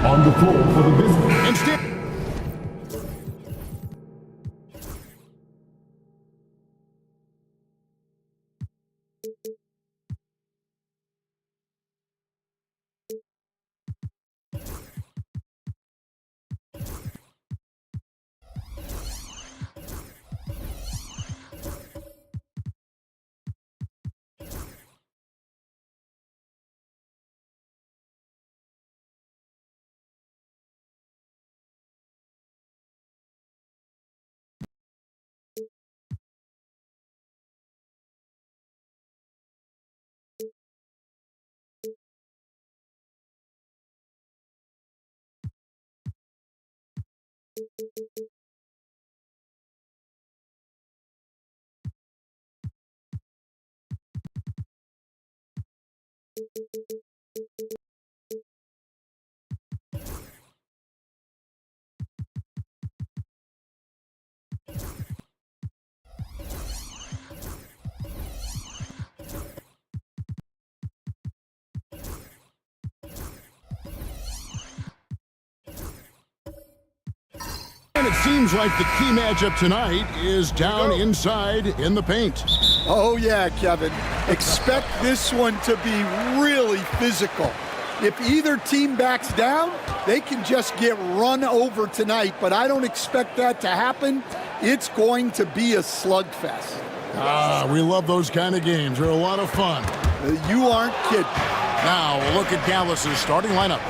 On the floor for the business. And it seems like the key matchup tonight is down inside in the paint. Oh, yeah, Kevin. Expect this one to be really physical. If either team backs down, they can just get run over tonight, but I don't expect that to happen. It's going to be a slugfest. We love those kind of games. They're a lot of fun. You aren't kidding. Now, we'll look at Dallas's starting lineup.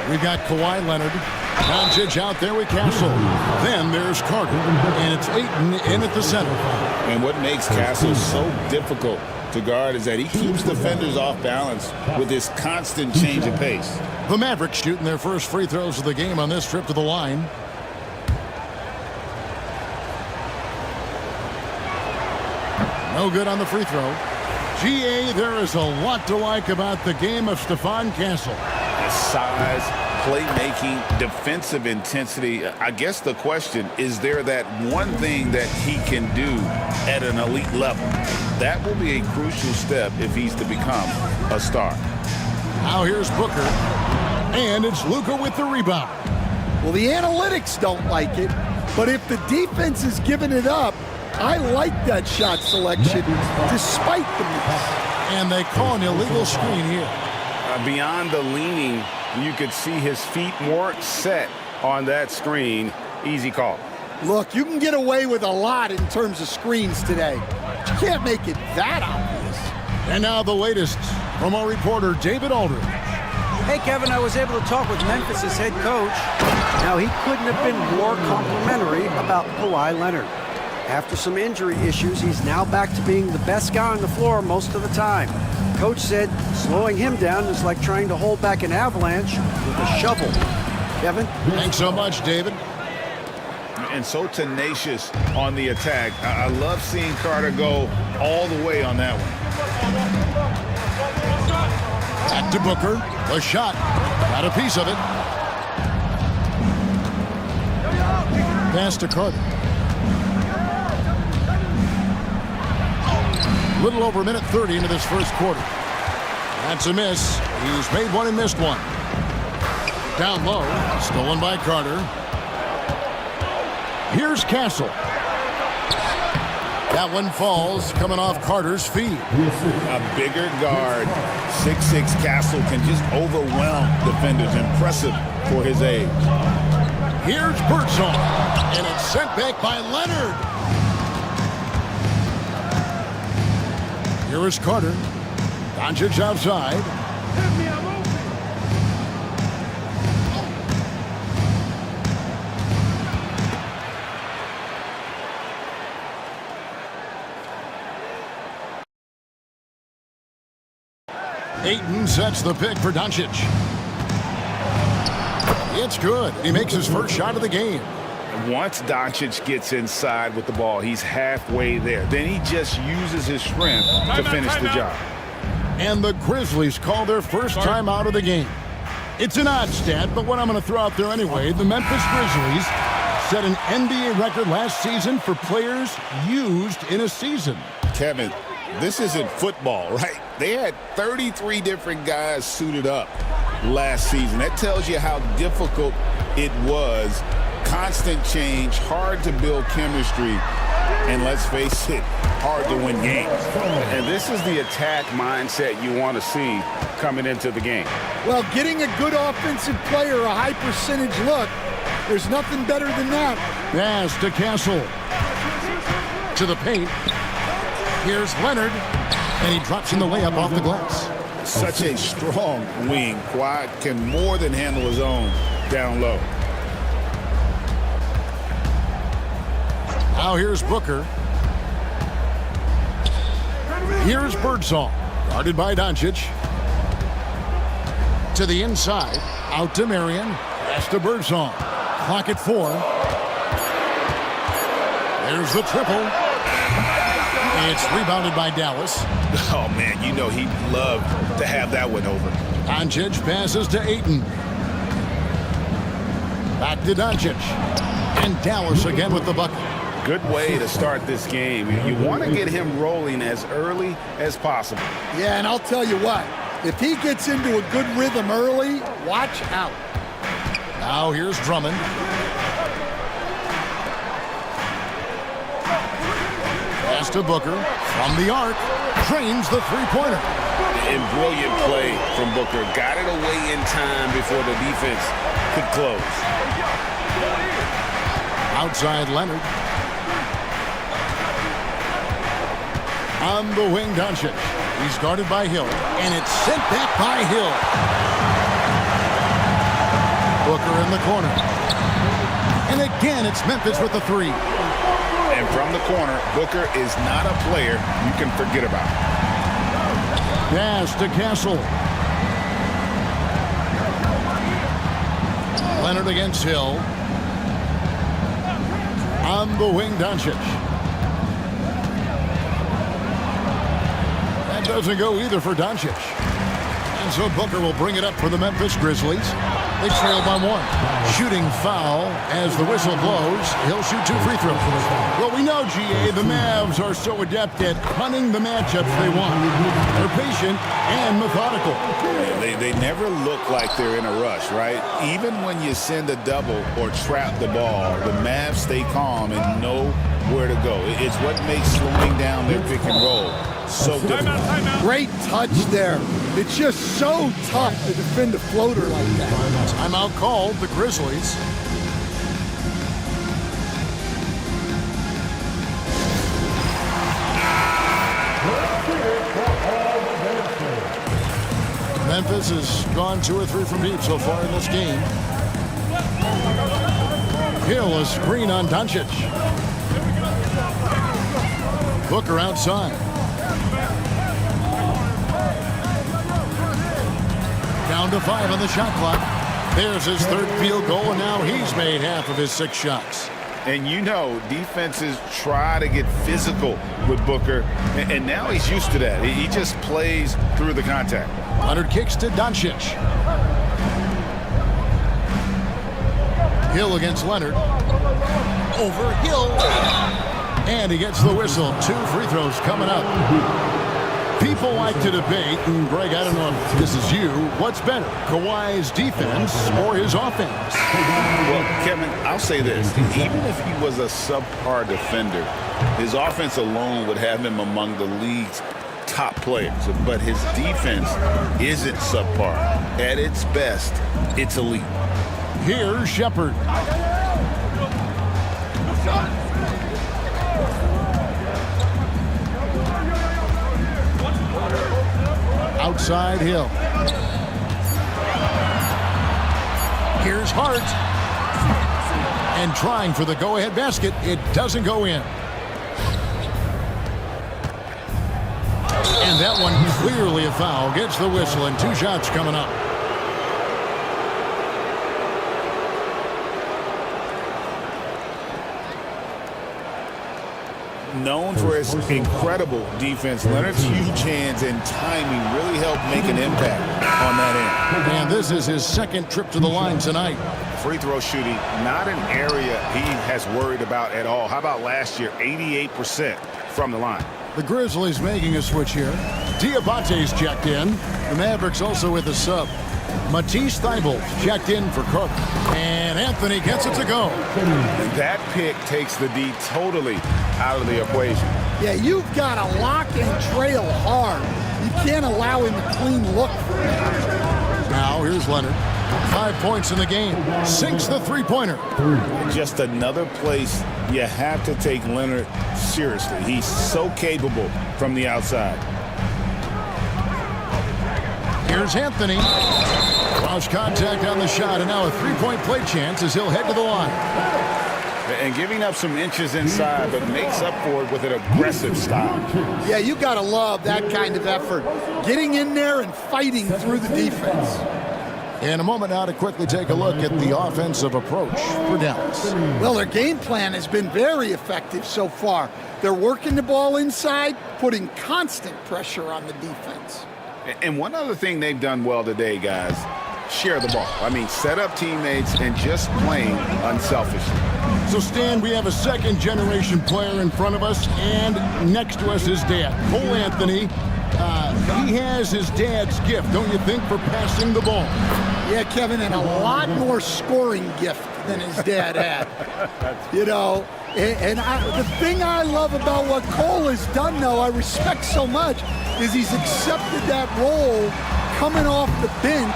We've got Kawhi Leonard. Doncic out there with Castle. Then there's Carter. And it's Ayton in at the center. And what makes Castle so difficult to guard is that he keeps defenders off balance with this constant change of pace. The Mavericks shooting their first free throws of the game on this trip to the line. No good on the free throw. GA, there is a lot to like about the game of Stephon Castle. His size, playmaking, defensive intensity. I guess the question, is there that one thing that he can do at an elite level? That will be a crucial step if he's to become a star. Now here's Booker. And it's Luka with the rebound. Well, the analytics don't like it, but if the defense is giving it up, I like that shot selection despite the miss. And they call an illegal screen here. Beyond the leaning, you could see his feet more set on that screen. Easy call. Look, you can get away with a lot in terms of screens today. But you can't make it that obvious. And now the latest from our reporter, David Aldridge. Hey, Kevin, I was able to talk with Memphis' head coach. Now, he couldn't have been more complimentary about Kawhi Leonard. After some injury issues, he's now back to being the best guy on the floor most of the time. Coach said slowing him down is like trying to hold back an avalanche with a shovel. Kevin? Thanks so much, David. And so tenacious on the attack. I love seeing Carter go all the way on that one. Back to Booker. The shot. Got a piece of it. Pass to Carter. Little over a minute 30 into this first quarter. That's a miss. He's made one and missed one. Down low. Stolen by Carter. Here's Castle. That one falls, coming off Carter's feet. A bigger guard, 6'6" Castle, can just overwhelm defenders. Impressive for his age. Here's Birdsong. And it's sent back by Leonard. Here is Carter. Doncic outside. Ayton sets the pick for Doncic. It's good. He makes his first shot of the game. Once Doncic gets inside with the ball, he's halfway there. Then he just uses his strength to finish the job. And the Grizzlies call their first time out of the game. It's an odd stat, but what I'm going to throw out there anyway, the Memphis Grizzlies set an NBA record last season for players used in a season. Kevin, this isn't football, right? They had 33 different guys suited up last season. That tells you how difficult it was. Constant change, hard to build chemistry, and let's face it, hard to win games. And this is the attack mindset you want to see coming into the game. Well, getting a good offensive player a high percentage look, there's nothing better than that. Pass to Castle. To the paint. Here's Leonard. And he drops in the layup off the glass. Such a strong wing. Kawhi can more than handle his own down low. Now here's Booker. Here's Birdsong. Guarded by Doncic. To the inside. Out to Marion. Pass to Birdsong. Clock at 4. There's the triple. It's rebounded by Dallas. Oh, man, you know he'd love to have that one over. Doncic passes to Ayton. Back to Doncic. And Dallas again with the bucket. Good way to start this game. You want to get him rolling as early as possible. Yeah, and I'll tell you what, if he gets into a good rhythm early, watch out. Now here's Drummond. Pass to Booker. From the arc. Trains the three-pointer. And brilliant play from Booker. Got it away in time before the defense could close. Outside Leonard. On the wing, Doncic. He's guarded by Hill, and it's sent back by Hill. Booker in the corner. And again, it's Memphis with the three. And from the corner, Booker is not a player you can forget about. Pass to Castle. Leonard against Hill. On the wing, Doncic. That doesn't go either for Doncic. And so Booker will bring it up for the Memphis Grizzlies. They trail by one. Shooting foul as the whistle blows. He'll shoot 2 free throws. Well, we know, GA, the Mavs are so adept at hunting the matchups they want. They're patient and methodical. They never look like they're in a rush, right? Even when you send a double or trap the ball, the Mavs stay calm and know where to go. It's what makes slowing down their pick and roll so difficult. Great touch there. It's just so tough to defend a floater like that. Timeout called, the Grizzlies. Memphis has gone 2 or 3 from deep so far in this game. Hill, a screen on Doncic. Booker outside. Down to 5 on the shot clock. There's his 3rd field goal, and now he's made half of his 6 shots. And you know, defenses try to get physical with Booker, and now he's used to that. He just plays through the contact. Leonard kicks to Doncic. Hill against Leonard. Over Hill. And he gets the whistle. 2 free throws coming up. People like to debate, and Greg, I don't know if this is you, what's better, Kawhi's defense or his offense? Well, Kevin, I'll say this. Even if he was a subpar defender, his offense alone would have him among the league's top players. But his defense isn't subpar. At its best, it's elite. Here's Shepard. Outside Hill. Here's Hart. And trying for the go-ahead basket. It doesn't go in. And that one clearly a foul. Gets the whistle and 2 shots coming up. Known for his incredible defense, Leonard's huge hands and timing really helped make an impact on that end. And this is his 2nd trip to the line tonight. Free throw shooting, not an area he has worried about at all. How about last year, 88% from the line? The Grizzlies making a switch here. Diabate's checked in. The Mavericks also with a sub. Matisse Thybulle checked in for Cook. And Anthony gets it to go. And that pick takes the D totally out of the equation. Yeah, you've got to lock and trail hard. You can't allow him a clean look for it. Now here's Leonard. 5 points in the game. Sinks the 3-pointer. Just another place you have to take Leonard seriously. He's so capable from the outside. Here's Anthony. Lost contact on the shot, and now a 3-point play chance as he'll head to the line. And giving up some inches inside, but makes up for it with an aggressive style. Yeah, you got to love that kind of effort. Getting in there and fighting through the defense. In a moment now to quickly take a look at the offensive approach for Dallas. Well, their game plan has been very effective so far. They're working the ball inside, putting constant pressure on the defense. And one other thing they've done well today, guys, share the ball. I mean, set up teammates and just playing unselfishly. So, Stan, we have a 2nd-generation player in front of us, and next to us is Dad, Cole Anthony. He has his dad's gift, don't you think, for passing the ball? Yeah, Kevin, and a lot more scoring gift than his dad had. You know, the thing I love about what Cole has done, though, I respect so much, is he's accepted that role coming off the bench,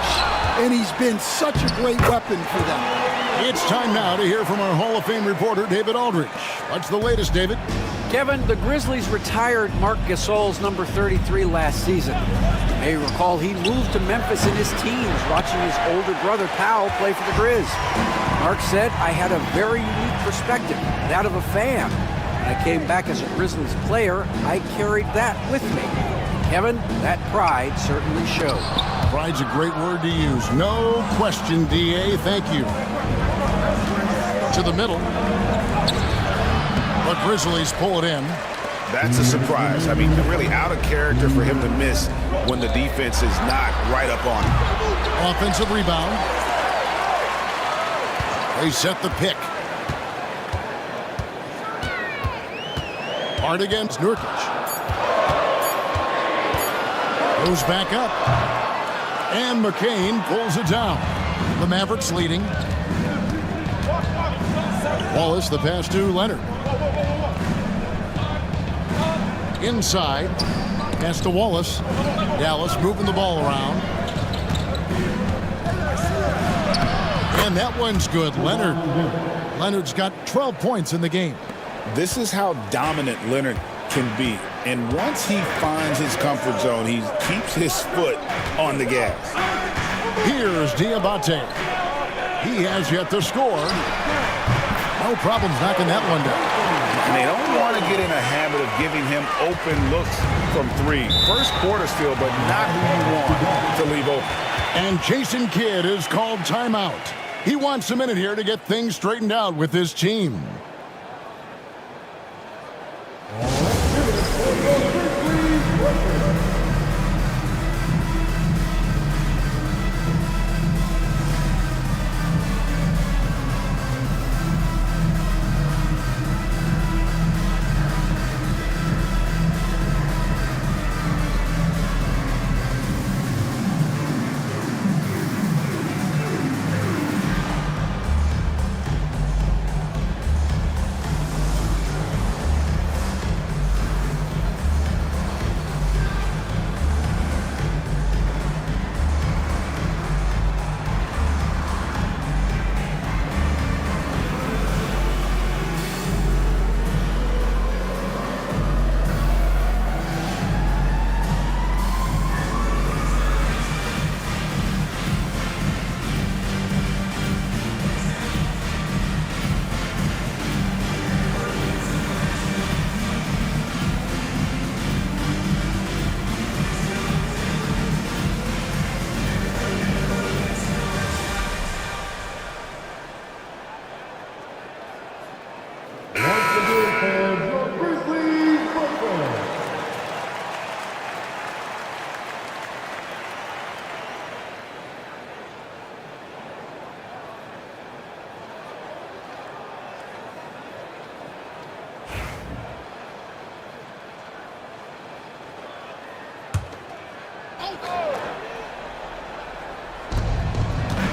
and he's been such a great weapon for them. It's time now to hear from our Hall of Fame reporter, David Aldridge. What's the latest, David? Kevin, the Grizzlies retired Marc Gasol's number 33 last season. You may recall he moved to Memphis in his teens, watching his older brother Powell play for the Grizz. Marc said, "I had a very unique perspective, that of a fan. When I came back as a Grizzlies player, I carried that with me." Kevin, that pride certainly showed. Pride's a great word to use. No question, D.A. Thank you. To the middle. The Grizzlies pull it in. That's a surprise. I mean, really out of character for him to miss when the defense is not right up on him. Offensive rebound. They set the pick. Hard against Nurkic. Goes back up. And McCain pulls it down. The Mavericks leading. Wallace, the pass to Leonard. Inside. Pass to Wallace. Dallas moving the ball around. And that one's good. Leonard's got 12 points in the game. This is how dominant Leonard can be. And once he finds his comfort zone, he keeps his foot on the gas. Here's Diabate. He has yet to score. No problems knocking that one down. And they don't want to get in a habit of giving him open looks from three. First quarter still, but not who you want to leave open. And Jason Kidd is called timeout. He wants a minute here to get things straightened out with his team.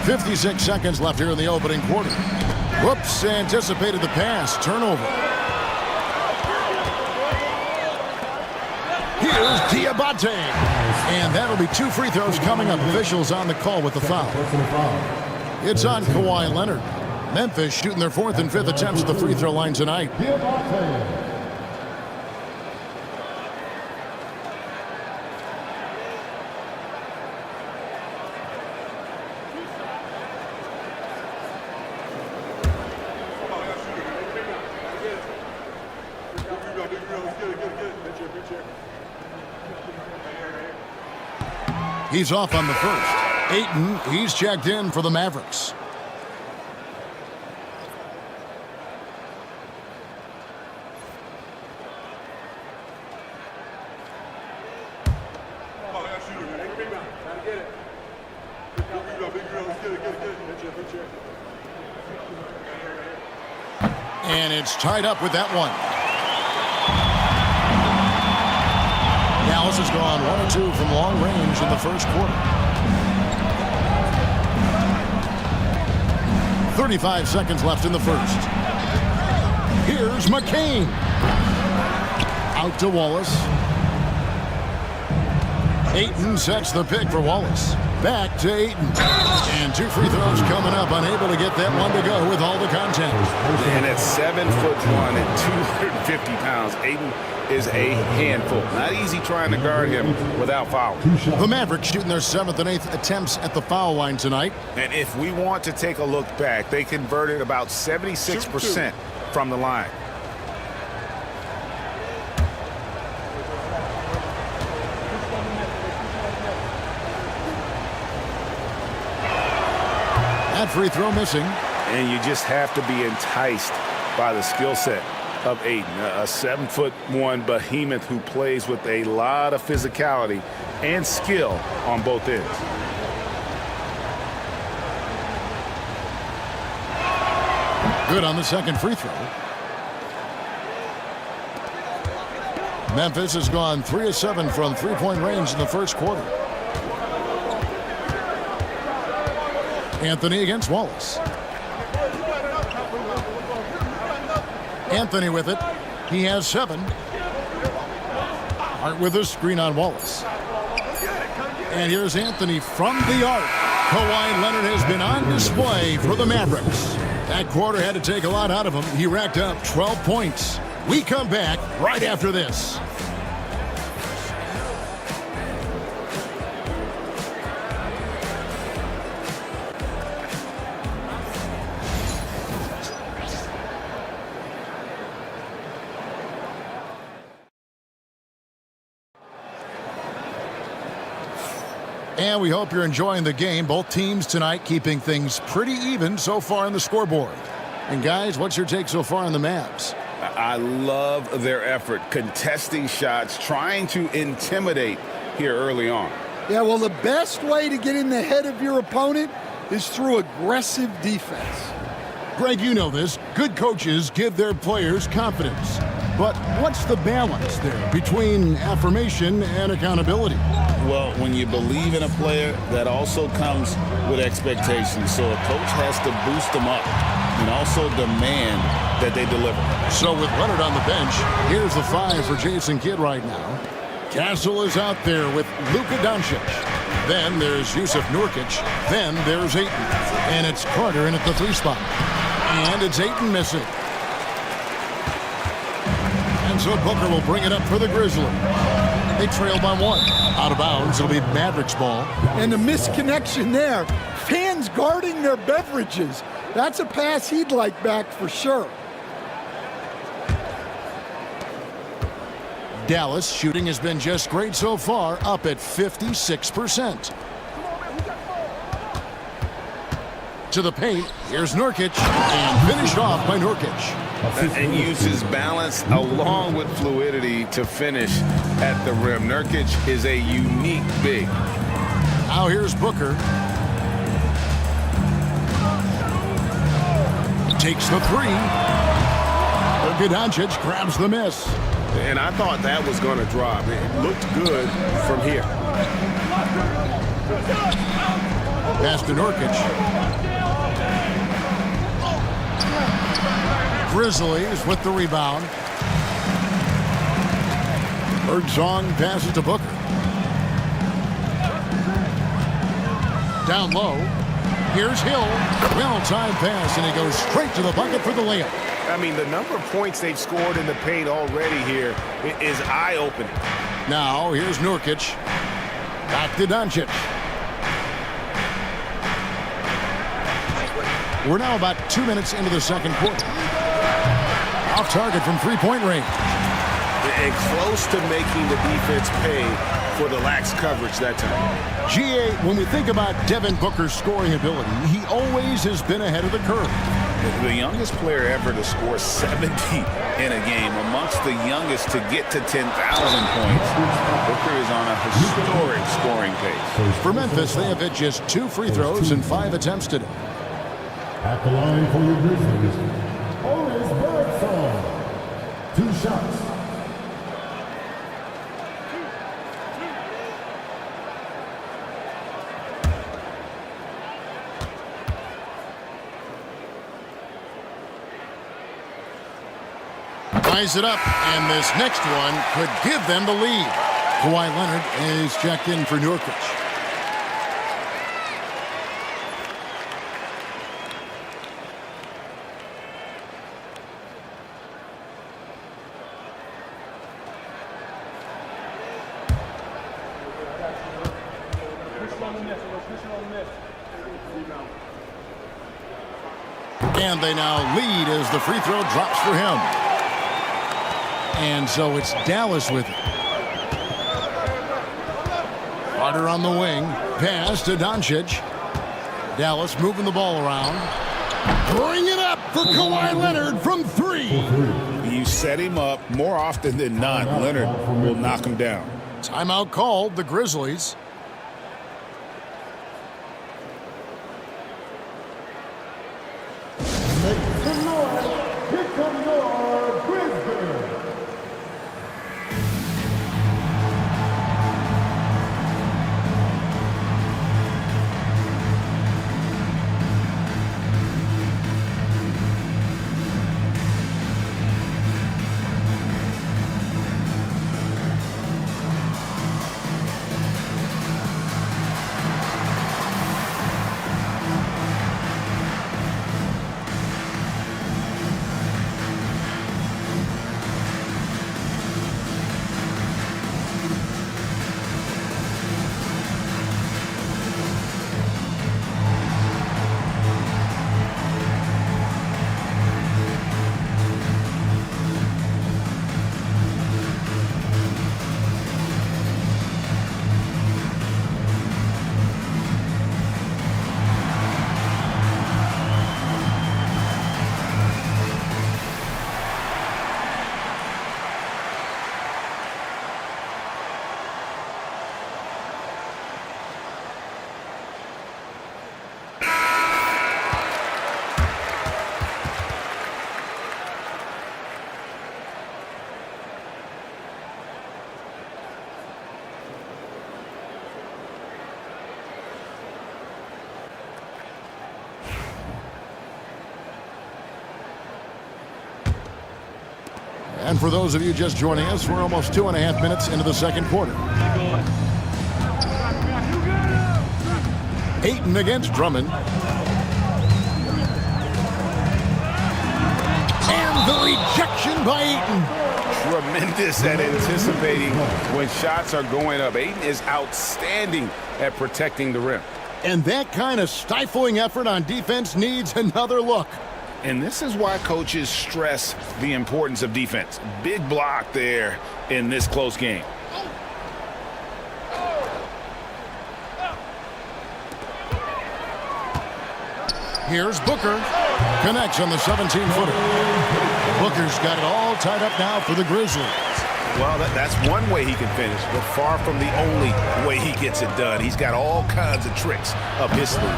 .56 seconds left here in the opening quarter. Whoops, anticipated the pass. Turnover. Here's Diabate. And that'll be 2 free throws coming up. Officials on the call with the foul. It's on Kawhi Leonard. Memphis shooting their 4th and 5th attempts at the free throw line tonight. He's off on the first. Ayton, he's checked in for the Mavericks. And it's tied up with that one. Dallas has gone 1 or 2 from long range in the first quarter. 35 seconds left in the first. Here's McCain. Out to Wallace. Ayton sets the pick for Wallace. back to Ayton. And 2 free throws coming up, unable to get that one to go with all the contact. And at 7'1" and 250 pounds, Ayton is a handful. Not easy trying to guard him without fouling. The Mavericks shooting their 7th and 8th attempts at the foul line tonight. And if we want to take a look back, they converted about 76% from the line. That free throw missing. And you just have to be enticed by the skill set of Ayton, a 7'1" behemoth who plays with a lot of physicality and skill on both ends. Good on the second free throw. Memphis has gone 3 of 7 from three-point range in the first quarter. Anthony against Wallace. Anthony with it. He has 7. Hart with a screen on Wallace. And here's Anthony from the arc. Kawhi Leonard has been on display for the Mavericks. That quarter had to take a lot out of him. He racked up 12 points. We come back right after this. And we hope you're enjoying the game. Both teams tonight keeping things pretty even so far on the scoreboard. And guys, what's your take so far on the Mavs? I love their effort, contesting shots, trying to intimidate here early on. Yeah, well, the best way to get in the head of your opponent is through aggressive defense. Greg, you know this. Good coaches give their players confidence. But what's the balance there between affirmation and accountability? Well, when you believe in a player, that also comes with expectations. So a coach has to boost them up and also demand that they deliver. So with Leonard on the bench, here's the 5 for Jason Kidd right now. Castle is out there with Luka Doncic. Then there's Yusuf Nurkic. Then there's Ayton. And it's Carter in at the 3 spot. And it's Ayton missing. And so Booker will bring it up for the Grizzlies. They trail by 1. Out of bounds, it'll be Mavericks ball. And the misconnection there. Fans guarding their beverages. That's a pass he'd like back for sure. Dallas shooting has been just great so far, up at 56%. To the paint, here's Nurkic, and finished off by Nurkic. And uses balance along with fluidity to finish at the rim. Nurkic is a unique big. Now here's Booker. Takes the 3. Luka Doncic grabs the miss. And I thought that was going to drop. It looked good from here. Pass to Nurkic. Grizzlies with the rebound. Bergzong passes to Booker. Down low. Here's Hill. Well-timed pass, and he goes straight to the bucket for the layup. I mean, the number of points they've scored in the paint already here is eye-opening. Now, here's Nurkic. Back to Doncic. We're now about 2 minutes into the second quarter. Off target from three-point range. And close to making the defense pay for the lax coverage that time. GA, when we think about Devin Booker's scoring ability, he always has been ahead of the curve. The youngest player ever to score 70 in a game, amongst the youngest to get to 10,000 points. Booker is on a historic scoring pace. For Memphis, they have hit just 2 free throws and 5 attempts today. At the line for your Grizzlies, Otis Bergson. 2 shots. Ties it up, and this next one could give them the lead. Kawhi Leonard is checked in for Nurkic. And they now lead as the free throw drops for him. And so it's Dallas with it. Carter on the wing. Pass to Doncic. Dallas moving the ball around. Bring it up for Kawhi Leonard from 3. You set him up more often than not. Leonard will knock him down. Timeout called, the Grizzlies. Make some noise. Here come your Grizzlies. And for those of you just joining us, we're almost 2.5 minutes into the second quarter. Ayton against Drummond. And the rejection by Ayton. Tremendous at anticipating when shots are going up. Ayton is outstanding at protecting the rim. And that kind of stifling effort on defense needs another look. And this is why coaches stress the importance of defense. Big block there in this close game. Here's Booker. Connects on the 17-footer. Booker's got it all tied up now for the Grizzlies. Well, that's one way he can finish, but far from the only way he gets it done. He's got all kinds of tricks up his sleeve.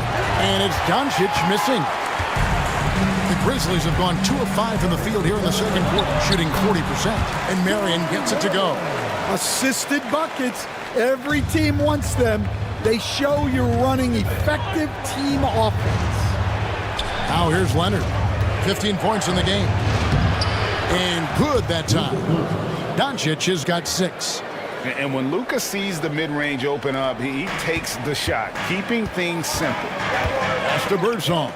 And it's Doncic missing. The Grizzlies have gone 2 of 5 in the field here in the second quarter, shooting 40%. And Marion gets it to go. Assisted buckets. Every team wants them. They show you're running effective team offense. Now here's Leonard. 15 points in the game. And good that time. Doncic has got 6. And when Luka sees the mid-range open up, he takes the shot, keeping things simple. That's to Birdsong.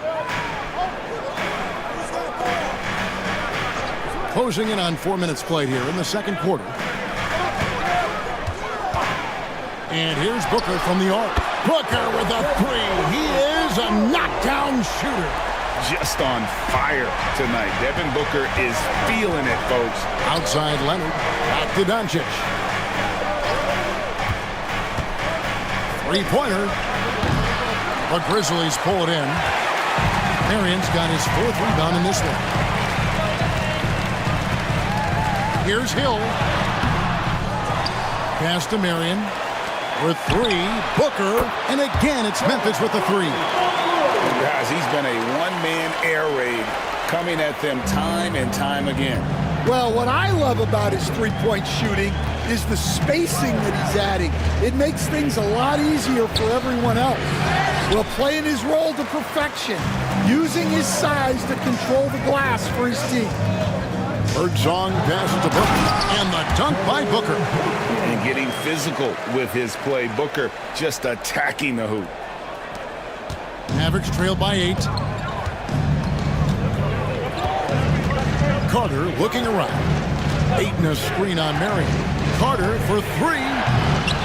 Closing in on 4 minutes played here in the second quarter. And here's Booker from the arc. Booker with a 3. He is a knockdown shooter. Just on fire tonight. Devin Booker is feeling it, folks. Outside Leonard. Back to Doncic. Three-pointer. The Grizzlies pull it in. Marion's got his 4th rebound in this one. Here's Hill. Pass to Marion. With 3. Booker. And again, it's Memphis with the 3. Guys, he's been a one-man air raid coming at them time and time again. Well, what I love about his three-point shooting is the spacing that he's adding. It makes things a lot easier for everyone else. Well, playing his role to perfection, using his size to control the glass for his team. Birdsong passes to Booker. And the dunk by Booker. And getting physical with his play. Booker just attacking the hoop. Mavericks trail by 8. Carter looking around. Ayton a screen on Marion. Carter for 3.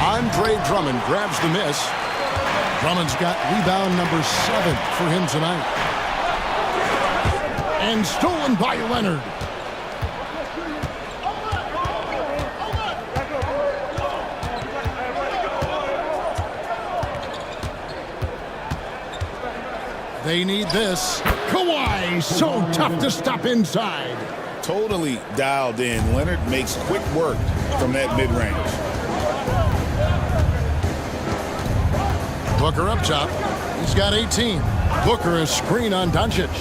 Andre Drummond grabs the miss. Drummond's got rebound number 7 for him tonight. And stolen by Leonard. They need this. Kawhi, so tough to stop inside. Totally dialed in. Leonard makes quick work from that mid-range. Booker up top. He's got 18. Booker a screen on Doncic.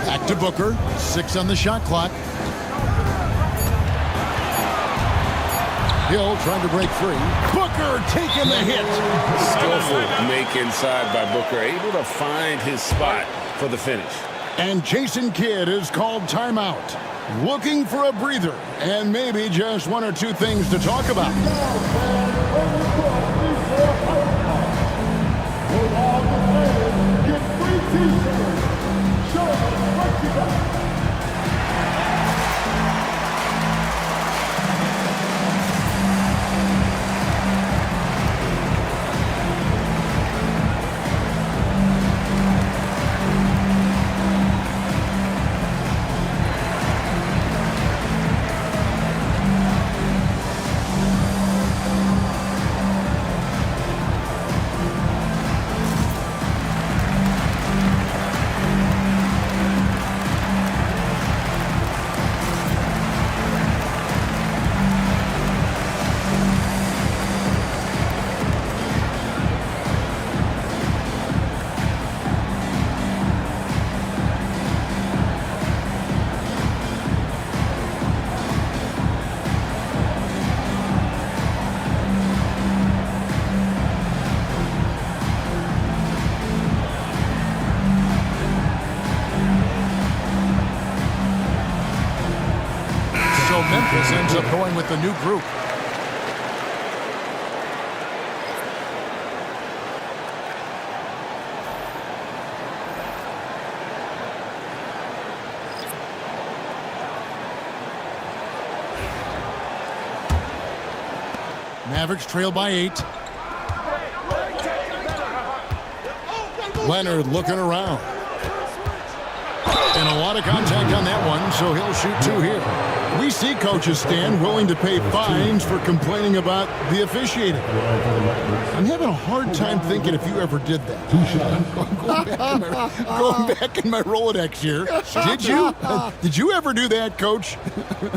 Back to Booker. 6 on the shot clock. Hill trying to break free. Booker taking the hit. Skillful make inside by Booker. Able to find his spot for the finish. And Jason Kidd is called timeout. Looking for a breather and maybe just 1 or 2 things to talk about. Memphis ends up going with the new group. Mavericks trail by 8. Leonard looking around. And a lot of contact on that one, so he'll shoot 2 here. We see coaches stand willing to pay fines for complaining about the officiating. I'm having a hard time thinking if you ever did that. Going back in my Rolodex here. Did you? Did you ever do that, Coach?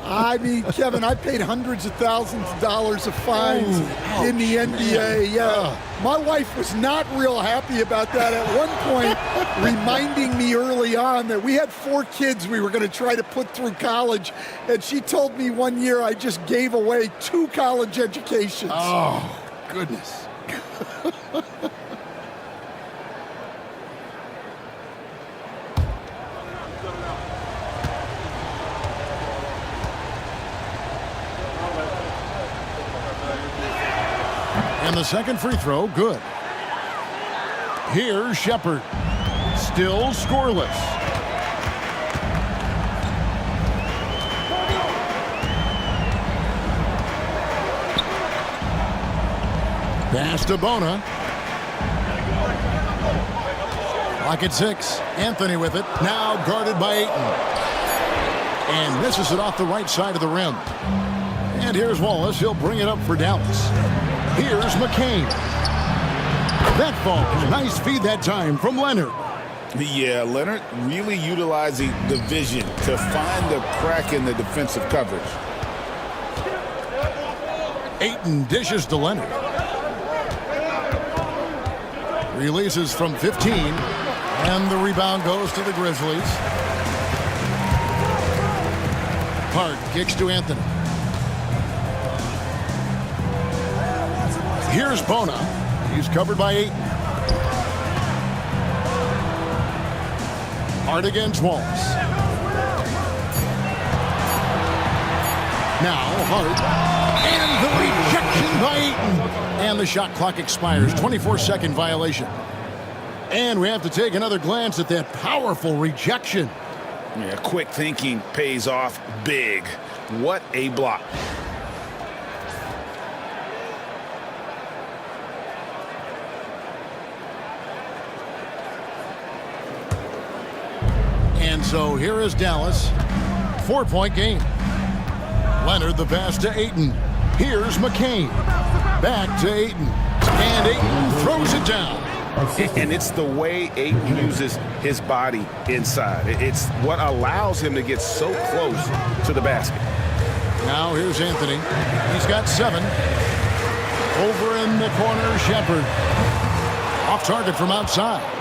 I mean, Kevin, I paid hundreds of thousands of dollars of fines in the NBA. Yeah. My wife was not real happy about that at one point, reminding me early on that we had 4 kids we were going to try to put through college, and she told me one year I just gave away 2 college educations. Oh, goodness. And the second free throw, good. Here's Shepard. Still scoreless. Pass to Bona. Clock at 6. Anthony with it. Now guarded by Ayton. And misses it off the right side of the rim. And here's Wallace. He'll bring it up for Dallas. Here's McCain. That falls. Nice feed that time from Leonard. Yeah, Leonard really utilizing the vision to find the crack in the defensive coverage. Ayton dishes to Leonard. Releases from 15. And the rebound goes to the Grizzlies. Hart kicks to Anthony. Here's Bona. He's covered by Ayton. Hart against Wallace. Now Hart. And the rejection by Ayton. And the shot clock expires. 24-second violation. And we have to take another glance at that powerful rejection. Yeah, quick thinking pays off big. What a block. And so here is Dallas. 4-point game. Leonard the pass to Ayton. Here's McCain. Back to Ayton. And Ayton throws it down. And it's the way Ayton uses his body inside. It's what allows him to get so close to the basket. Now here's Anthony. He's got 7. Over in the corner, Shepard. Off target from outside.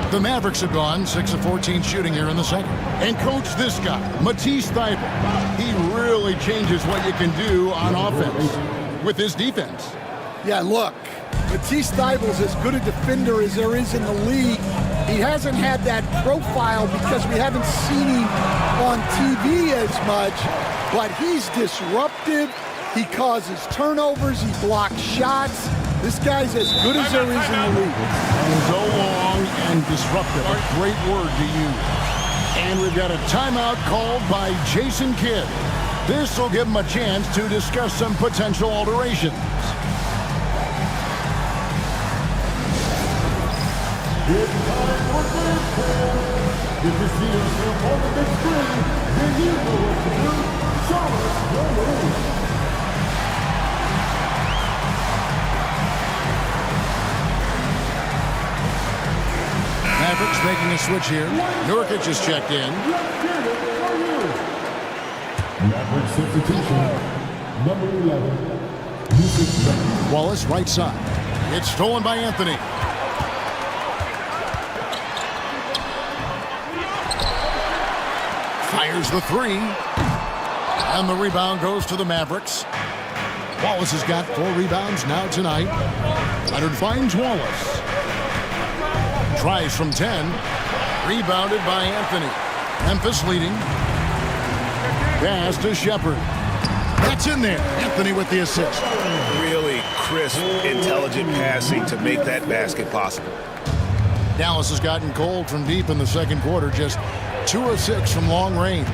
The Mavericks have gone 6 of 14 shooting here in the second. And coach, this guy, Matisse Thybulle. He really changes what you can do on offense with his defense. Yeah, look, Matisse Thybulle's as good a defender as there is in the league. He hasn't had that profile because we haven't seen him on TV as much, but he's disruptive. He causes turnovers. He blocks shots. This guy's as good as there is in the league. So long and disruptive, a great word to use. And we've got a timeout called by Jason Kidd. This will give him a chance to discuss some potential alterations. It's time for third quarter. If you see yourself on the big screen, then you know what to do. Charlotte, go away. Mavericks making a switch here. Nurkic has checked in. Maverick substitution. Number 11. Yusuf Wallace right side. It's stolen by Anthony. Fires the 3. And the rebound goes to the Mavericks. Wallace has got 4 rebounds now tonight. Leonard finds Wallace. Tries from 10. Rebounded by Anthony. Memphis leading. Pass to Shepard. That's in there. Anthony with the assist. Really crisp, intelligent passing to make that basket possible. Dallas has gotten cold from deep in the second quarter. Just 2 of 6 from long range.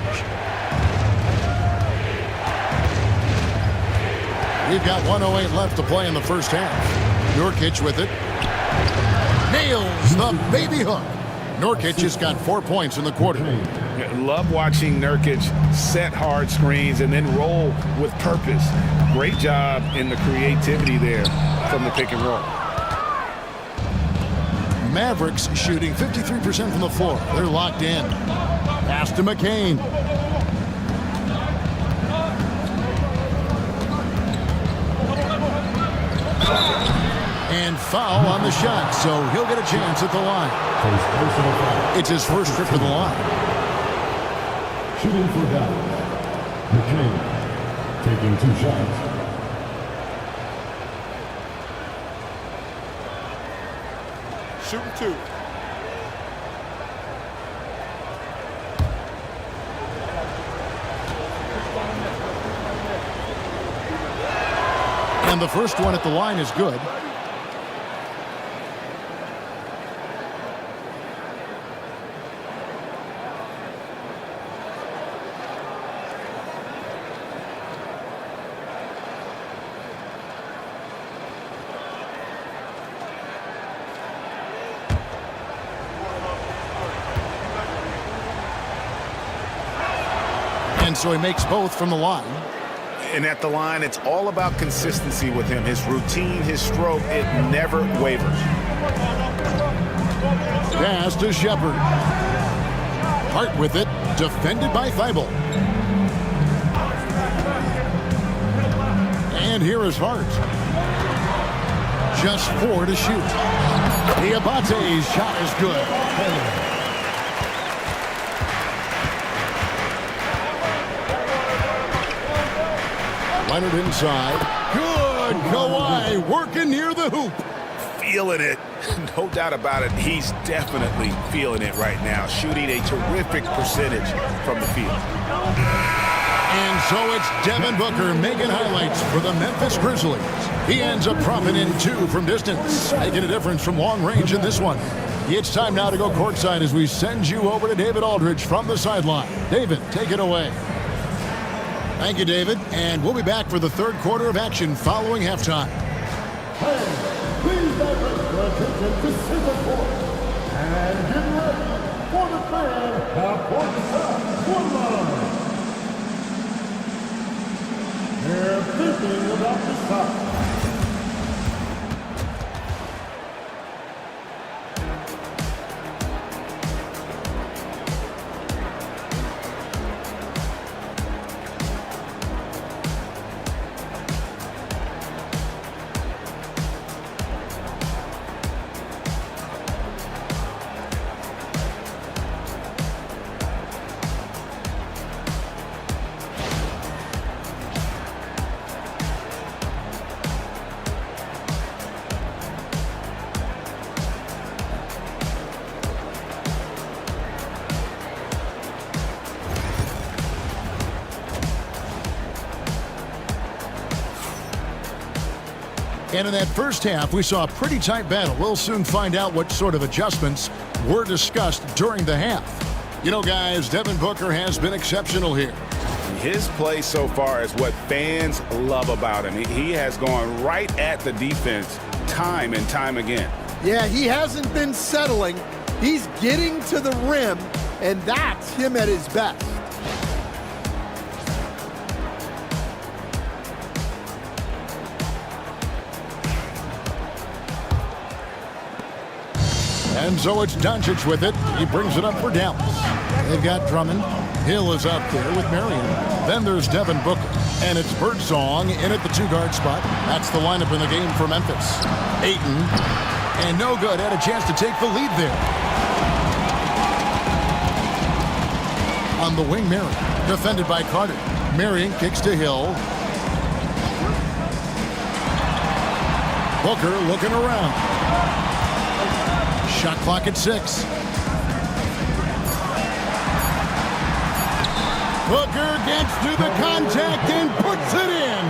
We've got 1:08 left to play in the first half. Nurkic with it. Nails the baby hook. Nurkic has got 4 points in the quarter. Love watching Nurkic set hard screens and then roll with purpose. Great job in the creativity there from the pick and roll. Mavericks shooting 53% from the floor. They're locked in. Pass to McCain. And foul on the shot, so he'll get a chance at the line. It's his first trip to the line. shooting for Dallas. McCain taking 2 shots. Shooting 2. And the first one at the line is good. And so he makes both from the line. And at the line, it's all about consistency with him. His routine, his stroke, it never wavers. Pass to Shepard. Hart with it, defended by Thybulle. And here is Hart. Just 4 to shoot. Diabate's shot is good. Leonard inside. Good. Kawhi working near the hoop. Feeling it. No doubt about it. He's definitely feeling it right now. Shooting a terrific percentage from the field. And so it's Devin Booker making highlights for the Memphis Grizzlies. He ends up dropping in 2 from distance, making a difference from long range in this one. It's time now to go courtside as we send you over to David Aldridge from the sideline. David, take it away. Thank you, David. And we'll be back for the third quarter of action following halftime. Please direct your attention to center court and get ready for the fan have points up one line. They're thinking about the stop. And in that first half, we saw a pretty tight battle. We'll soon find out what sort of adjustments were discussed during the half. You know, guys, Devin Booker has been exceptional here. His play so far is what fans love about him. He has gone right at the defense time and time again. Yeah, he hasn't been settling. He's getting to the rim, and that's him at his best. And so it's Doncic with it. He brings it up for Dallas. They've got Drummond. Hill is out there with Marion. Then there's Devin Booker. And it's Birdsong in at the two-guard spot. That's the lineup in the game for Memphis. Ayton. And no good. Had a chance to take the lead there. On the wing, Marion. Defended by Carter. Marion kicks to Hill. Booker looking around. Shot clock at 6. Booker gets to the contact and puts it in.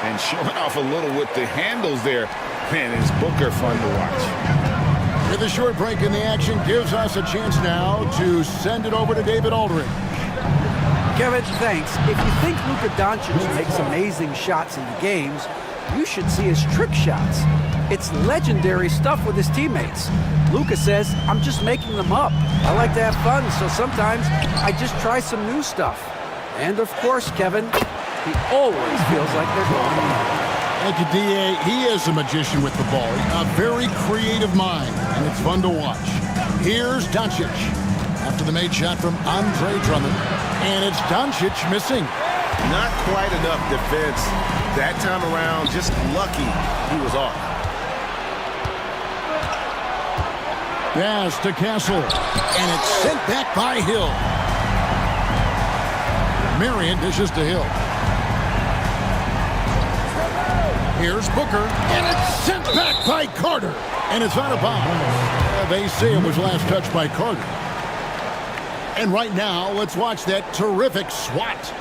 And showing off a little with the handles there. Man, is Booker fun to watch. With a short break in the action gives us a chance now to send it over to David Aldridge. Kevin, thanks. If you think Luka Doncic makes amazing shots in the games, you should see his trick shots. It's legendary stuff with his teammates. Luka says, I'm just making them up. I like to have fun, so sometimes I just try some new stuff. And of course, Kevin, he always feels like they're going in. Thank you, D.A. He is a magician with the ball. A very creative mind, and it's fun to watch. Here's Doncic. After the made shot from Andre Drummond. And it's Doncic missing. Not quite enough defense that time around. Just lucky he was off. Pass to Castle. And it's sent back by Hill. Marion dishes to Hill. Here's Booker. And it's sent back by Carter. And it's out of bounds. They say it was last touched by Carter. And right now, let's watch that terrific swat.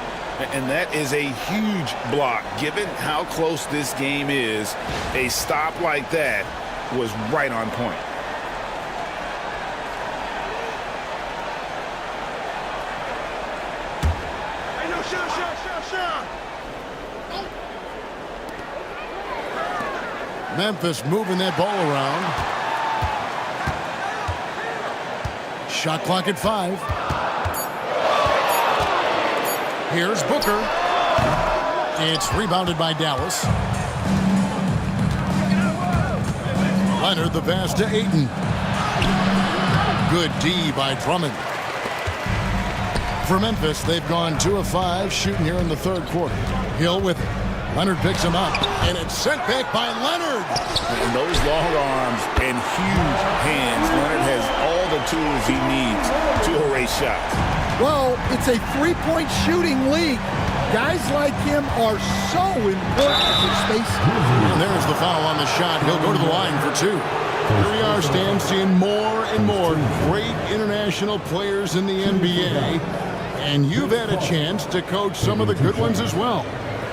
And that is a huge block. Given how close this game is, a stop like that was right on point. Memphis moving that ball around. Shot clock at 5. Here's Booker. It's rebounded by Dallas. Leonard the pass to Ayton. Good D by Drummond. For Memphis, they've gone 2 of 5 shooting here in the third quarter. Hill with it. Leonard picks him up, and it's sent back by Leonard. And those long arms and huge hands, Leonard has all the tools he needs to erase shots. Well, it's a three-point shooting league. Guys like him are so important for space. And there's the foul on the shot. He'll go to the line for 2. Here we are, Stan, seeing more and more great international players in the NBA. And you've had a chance to coach some of the good ones as well.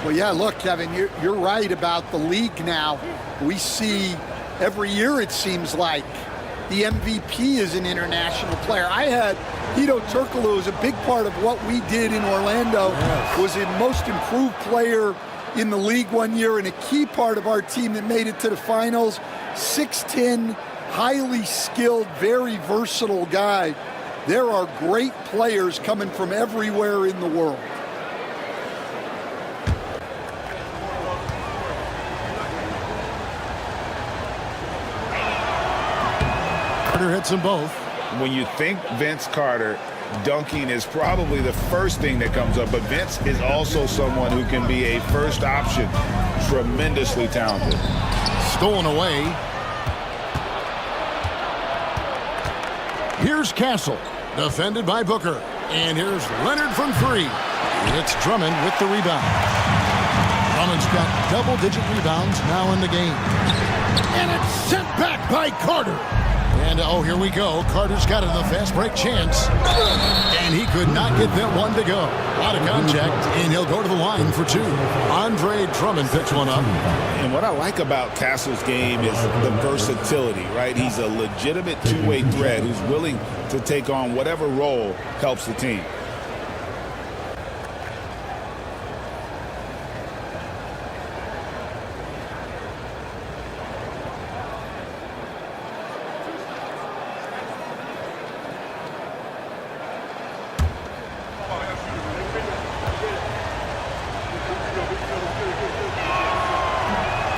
Well, yeah, look, Kevin, you're right about the league now. We see every year, it seems like, the MVP is an international player. I had Hedo Turkoglu was a big part of what we did in Orlando, was a most improved player in the league one year and a key part of our team that made it to the finals. 6'10", highly skilled, very versatile guy. There are great players coming from everywhere in the world. Carter hits them both. When you think Vince Carter, dunking is probably the first thing that comes up, but Vince is also someone who can be a first option. Tremendously talented. Stolen away. Here's Castle, defended by Booker. And here's Leonard from 3. It's Drummond with the rebound. Drummond's got double-digit rebounds now in the game. And it's sent back by Carter. And, oh, here we go. Carter's got it in the fast break chance. And he could not get that one to go. Out of contact, and he'll go to the line for 2. Andre Drummond picks one up. And what I like about Castle's game is the versatility, right? He's a legitimate two-way threat who's willing to take on whatever role helps the team.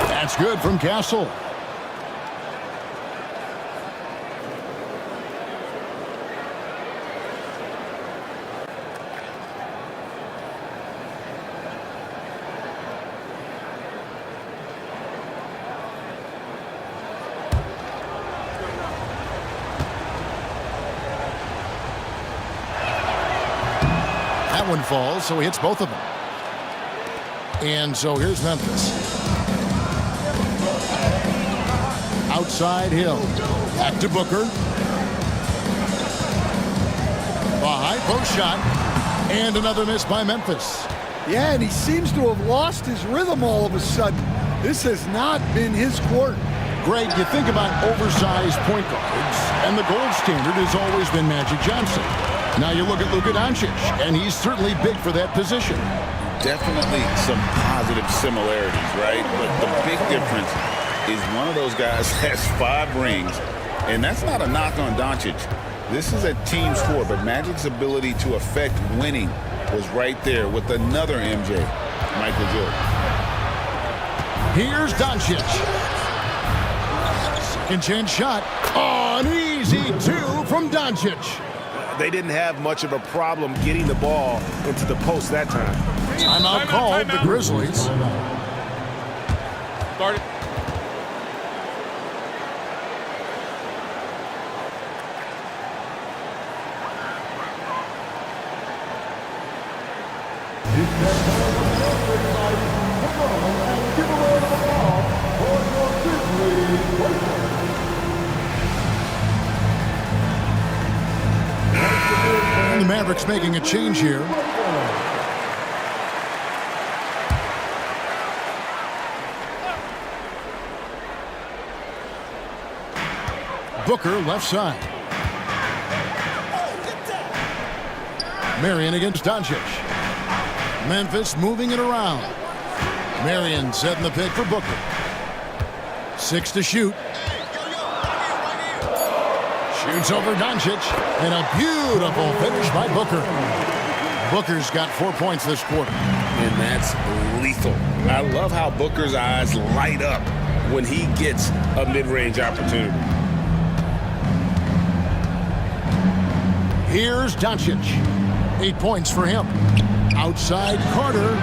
That's good from Castle. That one falls, so he hits both of them. And so here's Memphis. Outside Hill. Back to Booker. A high post shot. And another miss by Memphis. Yeah, and he seems to have lost his rhythm all of a sudden. This has not been his court. Greg, you think about oversized point guards, and the gold standard has always been Magic Johnson. Now you look at Luka Doncic, and he's certainly big for that position. Definitely some positive similarities, right? But the big difference is one of those guys has 5 rings, and that's not a knock on Doncic. This is a team sport, but Magic's ability to affect winning was right there with another MJ, Michael Jordan. Here's Doncic. Second chance shot. Oh, an easy 2 from Doncic. They didn't have much of a problem getting the ball into the post that time. Timeout called the Grizzlies. Started. And the Mavericks making a change here. Booker left side. Marion against Doncic. Memphis moving it around. Marion setting the pick for Booker. 6 to shoot. Shoots over Doncic. And a beautiful finish by Booker. Booker's got 4 points this quarter. And that's lethal. I love how Booker's eyes light up when he gets a mid-range opportunity. Here's Doncic. 8 points for him. Outside Carter.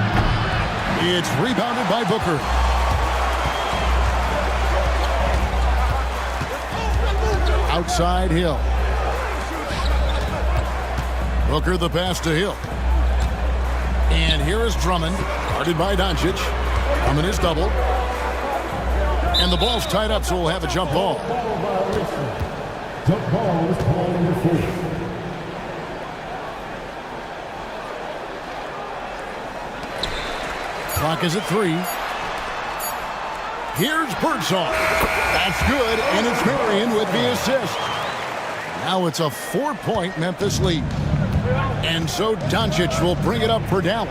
It's rebounded by Booker. Outside Hill. Booker the pass to Hill. And here is Drummond. Guarded by Doncic. Drummond is doubled. And the ball's tied up, so we'll have a jump ball. Jump ball is called number 4. Clock is at 3. Here's Birdsong. That's good, and it's Marion with the assist. Now it's a 4-point Memphis lead. And so Doncic will bring it up for Dallas.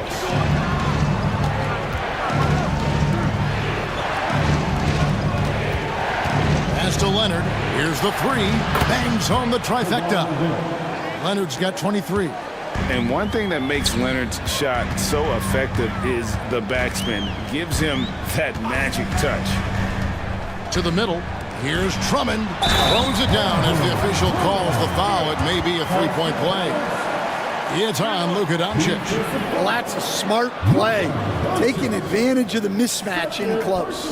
Pass to Leonard. Here's the 3. Bangs on the trifecta. Leonard's got 23. And one thing that makes Leonard's shot so effective is the backspin. Gives him that magic touch. To the middle. Here's Drummond. Throws it down as the official calls the foul. It may be a three-point play. It's on Luka Doncic. Well, that's a smart play. Taking advantage of the mismatch in close.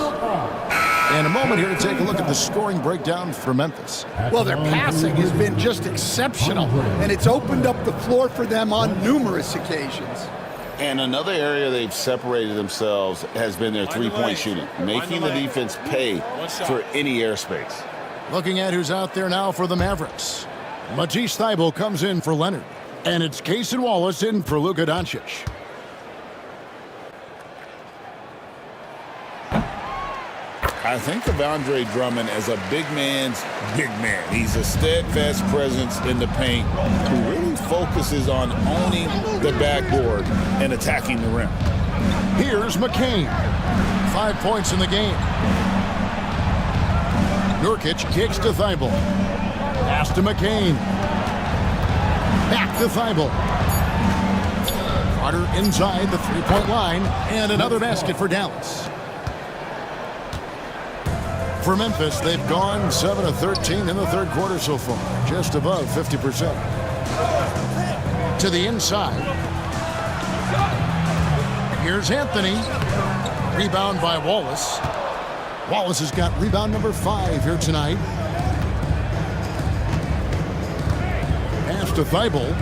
And a moment here to take a look at the scoring breakdown for Memphis. Well, their passing has been just exceptional, and it's opened up the floor for them on numerous occasions. And another area they've separated themselves has been their three-point shooting, making the defense pay for any airspace. Looking at who's out there now for the Mavericks. Matisse Thybulle comes in for Leonard. And it's Cason Wallace in for Luka Doncic. I think of Andre Drummond as a big man's big man. He's a steadfast presence in the paint who really focuses on owning the backboard and attacking the rim. Here's McCain. 5 points in the game. Nurkic kicks to Thybulle. Pass to McCain. Back to Thybulle. Carter inside the three-point line. And another basket for Dallas. For Memphis, they've gone 7 of 13 in the third quarter so far, just above 50%. To the inside. Here's Anthony. Rebound by Wallace. Wallace has got rebound number 5 here tonight. Pass to Thybulle.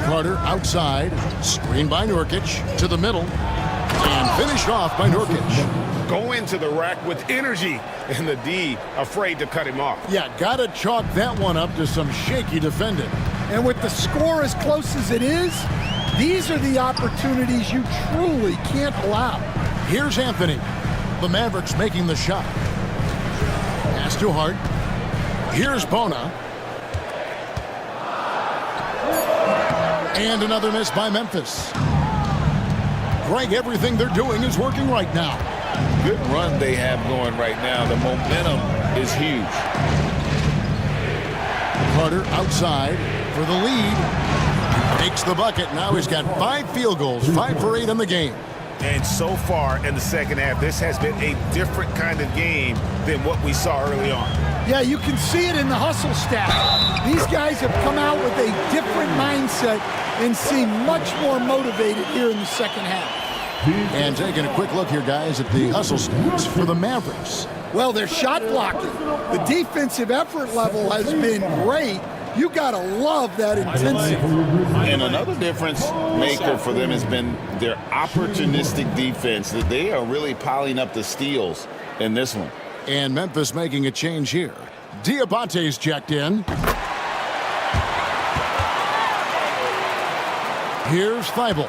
Carter outside. Screen by Nurkic. To the middle. And finished off by Nurkic. Go into the rack with energy, and the D afraid to cut him off. Yeah, gotta chalk that one up to some shaky defending. And with the score as close as it is, these are the opportunities you truly can't allow. Here's Anthony. The Mavericks making the shot. Pass to Hart. Here's Bona. And another miss by Memphis. Greg, everything they're doing is working right now. Good run they have going right now. The momentum is huge. Carter outside for the lead. Makes the bucket. Now he's got 5 field goals, 5 for 8 in the game. And so far in the second half, this has been a different kind of game than what we saw early on. Yeah, you can see it in the hustle stat. These guys have come out with a different mindset and seem much more motivated here in the second half. And taking a quick look here, guys, at the hustle stats for the Mavericks. Well, their shot blocking. The defensive effort level has been great. You got to love that intensity. And another difference maker for them has been their opportunistic defense. That they are really piling up the steals in this one. And Memphis making a change here. Diabate's checked in. Here's Thybulle.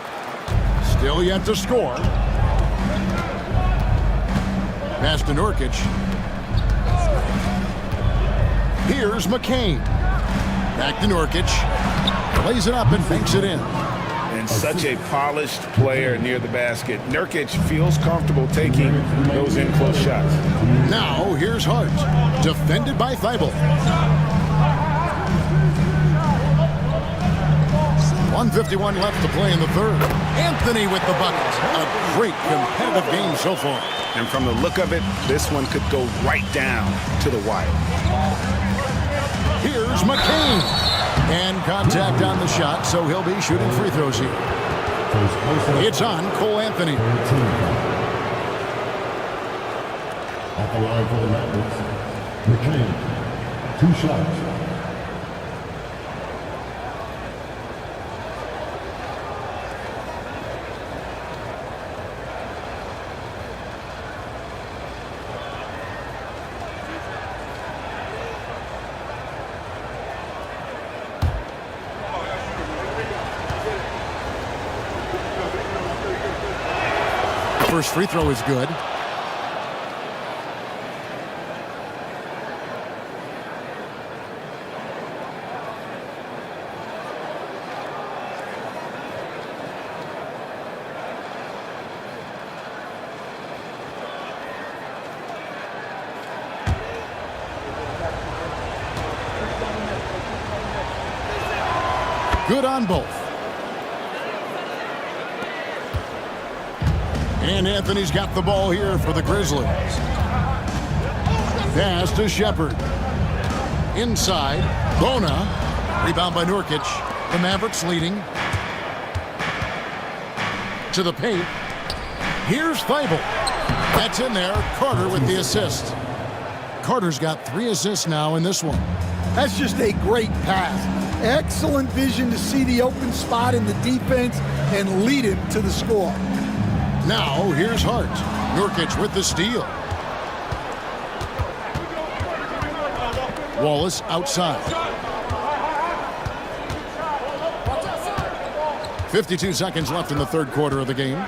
Still yet to score. Pass to Nurkic. Here's McCain. Back to Nurkic. Plays it up and banks it in. And such a polished player near the basket. Nurkic feels comfortable taking those in-close shots. Now, here's Hart. Defended by Thybulle. 1:51 left to play in the third. Anthony with the bucket. A great competitive game so far. And from the look of it, this one could go right down to the wire. Here's McCain. And contact on the shot, so he'll be shooting free throws here. It's on Cole Anthony. At the line for the Mavericks, McCain. 2 shots. First free throw is good. Good on both. And Anthony's got the ball here for the Grizzlies. Pass to Shepard. Inside, Bona. Rebound by Nurkic. The Mavericks leading. To the paint. Here's Thibault. That's in there. Carter with the assist. Carter's got 3 assists now in this one. That's just a great pass. Excellent vision to see the open spot in the defense and lead him to the score. Now, here's Hart. Nurkic with the steal. Wallace outside. 52 seconds left in the third quarter of the game.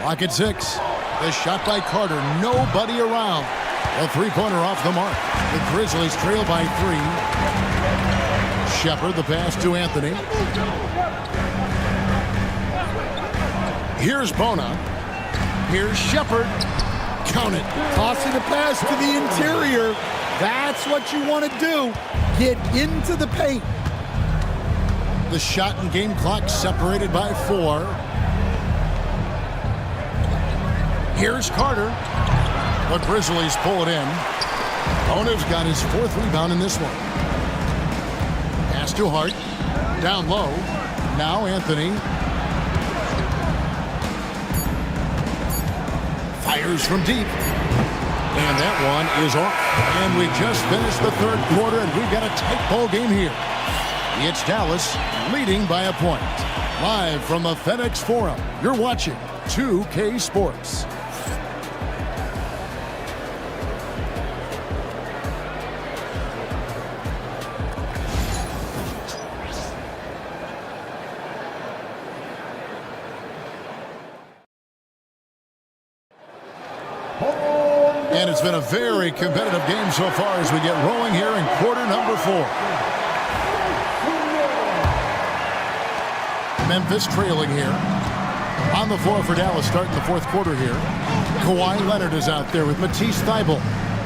Clock at 6. The shot by Carter. Nobody around. A three-pointer off the mark. The Grizzlies trail by 3. Shepard, the pass to Anthony. Here's Bona. Here's Shepard. Count it. Tossing a pass to the interior. That's what you want to do. Get into the paint. The shot and game clock separated by 4. Here's Carter. The Grizzlies pull it in. Bona's got his 4th rebound in this one. Pass to Hart. Down low. Now Anthony. Fires from deep. And that one is off. And we just finished the third quarter, and we've got a tight ball game here. It's Dallas leading by a point. Live from the FedEx Forum, you're watching 2K Sports. And it's been a very competitive game so far as we get rolling here in quarter number 4. Memphis trailing here. On the floor for Dallas starting the fourth quarter here. Kawhi Leonard is out there with Matisse Thybulle.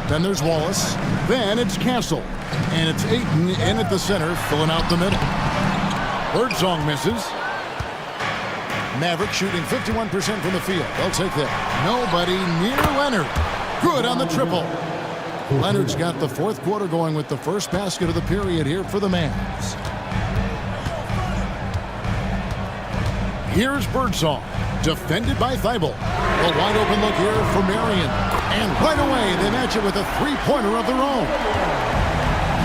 Then there's Wallace. Then it's Castle. And it's Ayton in at the center, filling out the middle. Birdsong misses. Maverick shooting 51% from the field. They'll take that. Nobody near Leonard. Good on the triple. Leonard's got the fourth quarter going with the first basket of the period here for the Mavs. Here's Birdsong, defended by Thybulle. A wide open look here for Marion. And right away, they match it with a three-pointer of their own.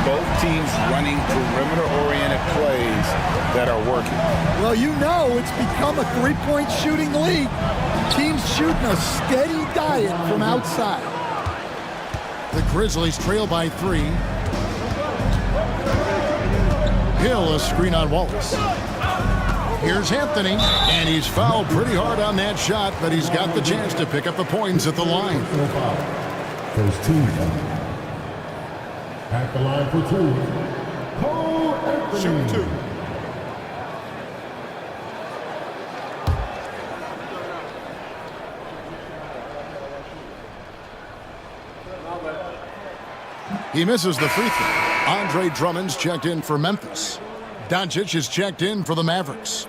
Both teams running perimeter-oriented plays that are working. Well, you know it's become a three-point shooting league. Teams shooting a steady diet from outside. The Grizzlies trail by 3. Hill, a screen on Wallace. Here's Anthony, and he's fouled pretty hard on that shot, but he's got the chance to pick up the points at the line. First team foul. At the line for 2. Cole Anthony. Shoot 2. He misses the free throw. Andre Drummond's checked in for Memphis. Doncic is checked in for the Mavericks.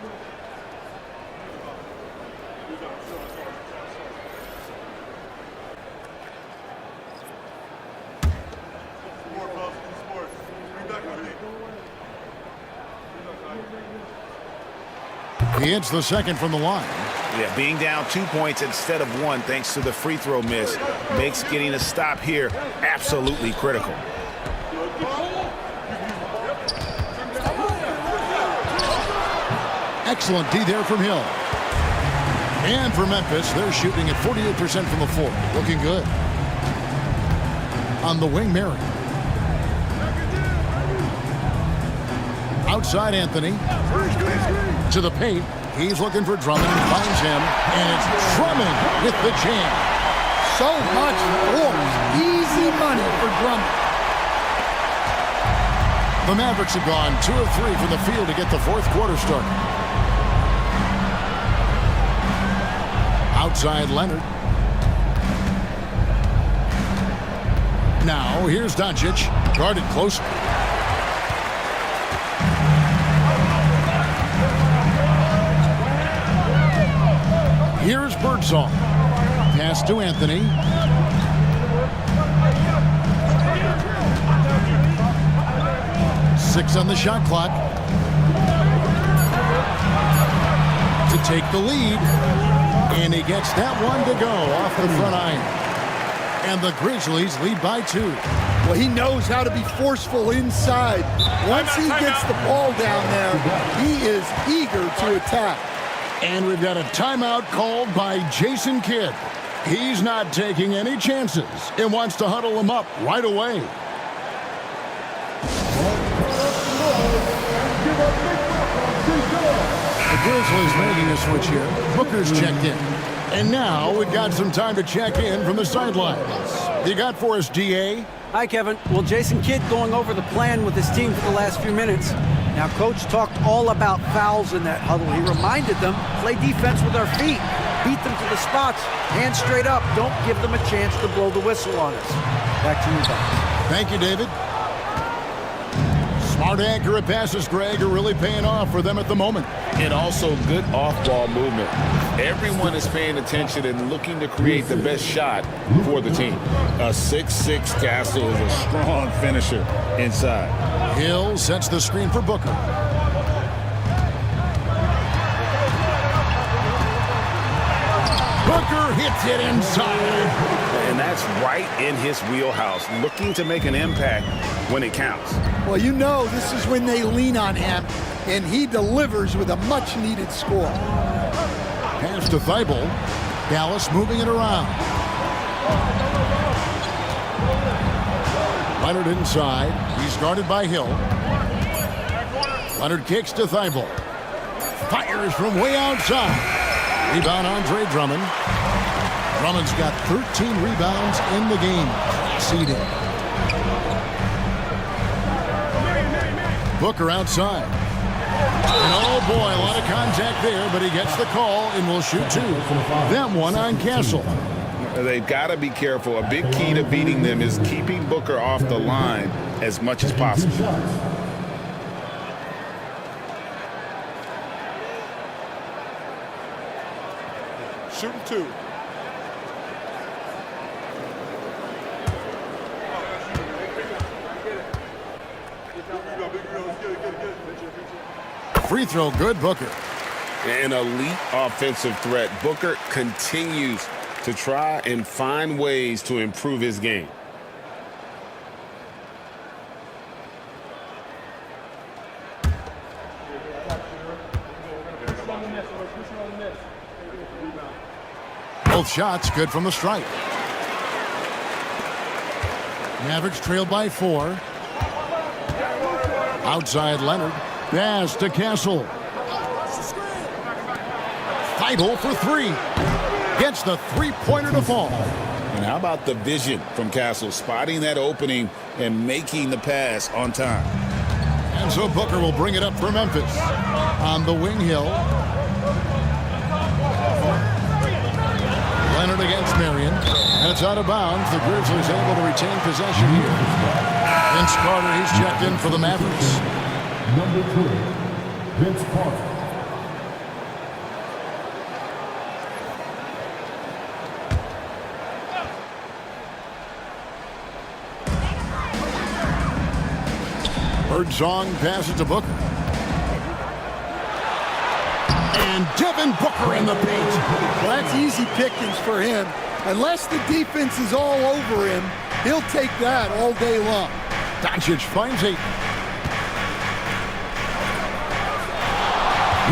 He hits the second from the line. Yeah, being down 2 points instead of 1 thanks to the free throw miss makes getting a stop here absolutely critical. Excellent D there from Hill. And for Memphis, they're shooting at 48% from the floor. Looking good. On the wing, Marion. Outside Anthony. To the paint. He's looking for Drummond and finds him. And it's Drummond with the jam. So much force. Easy money for Drummond. The Mavericks have gone 2 of 3 from the field to get the fourth quarter started. Outside Leonard. Now here's Doncic, guarded close. Here's Birdsong. Pass to Anthony. Six on the shot clock. To take the lead. And he gets that one to go off the front iron. And the Grizzlies lead by 2. Well, he knows how to be forceful inside. Once he gets the ball down there, he is eager to attack. And we've got a timeout called by Jason Kidd. He's not taking any chances and wants to huddle him up right away. The Grizzlies making a switch here. Booker's checked in. And now we've got some time to check in from the sidelines. You got for us, D.A.? Hi, Kevin. Well, Jason Kidd going over the plan with his team for the last few minutes. Now, Coach talked all about fouls in that huddle. He reminded them, play defense with our feet. Beat them to the spots. Hands straight up. Don't give them a chance to blow the whistle on us. Back to you, guys. Thank you, David. Smart, accurate passes, Greg, are really paying off for them at the moment. And also good off-ball movement. Everyone is paying attention and looking to create the best shot for the team. A 6'6" Castle is a strong finisher inside. Hill sets the screen for Booker. Booker hits it inside. And that's right in his wheelhouse, looking to make an impact when it counts. Well, you know this is when they lean on him, and he delivers with a much-needed score. Pass to Thibault. Dallas moving it around. Leonard inside. He's guarded by Hill. Leonard kicks to Thibault. Fires from way outside. Rebound Andre Drummond. Drummond's got 13 rebounds in the game. Seeding. Booker outside. And oh boy, a lot of contact there, but he gets the call and will shoot 2. Them one on Castle. They've got to be careful. A big key to beating them is keeping Booker off the line as much as possible. Shooting 2. Free throw good, Booker. An elite offensive threat. Booker continues to try and find ways to improve his game. Both shots good from the stripe. Mavericks trailed by 4. Outside Leonard. Pass to Castle. Thibault for 3. Gets the three-pointer to fall. And how about the vision from Castle, spotting that opening and making the pass on time. And so Booker will bring it up for Memphis. On the wing, Hill. Leonard against Marion. And it's out of bounds. The Grizzlies able to retain possession here. Vince Carter, he's checked in for the Mavericks. Number 2, Vince Carter. Birdsong passes to Booker. And Devin Booker in the paint. Well, that's easy pickings for him. Unless the defense is all over him, he'll take that all day long. Doncic finds 8.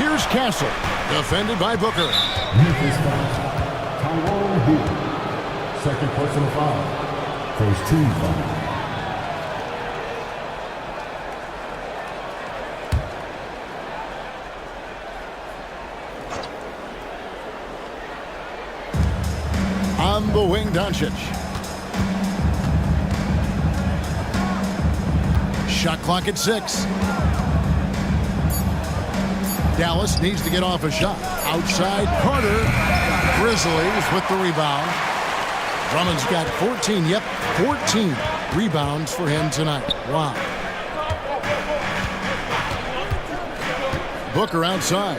Here's Castle, defended by Booker. Memphis foul. Tyrone Hill. Second personal foul. First team foul. On the wing, Doncic. Shot clock at 6. Dallas needs to get off a shot. Outside, Carter. Grizzlies with the rebound. Drummond's got 14. Yep, 14 rebounds for him tonight. Wow. Booker outside.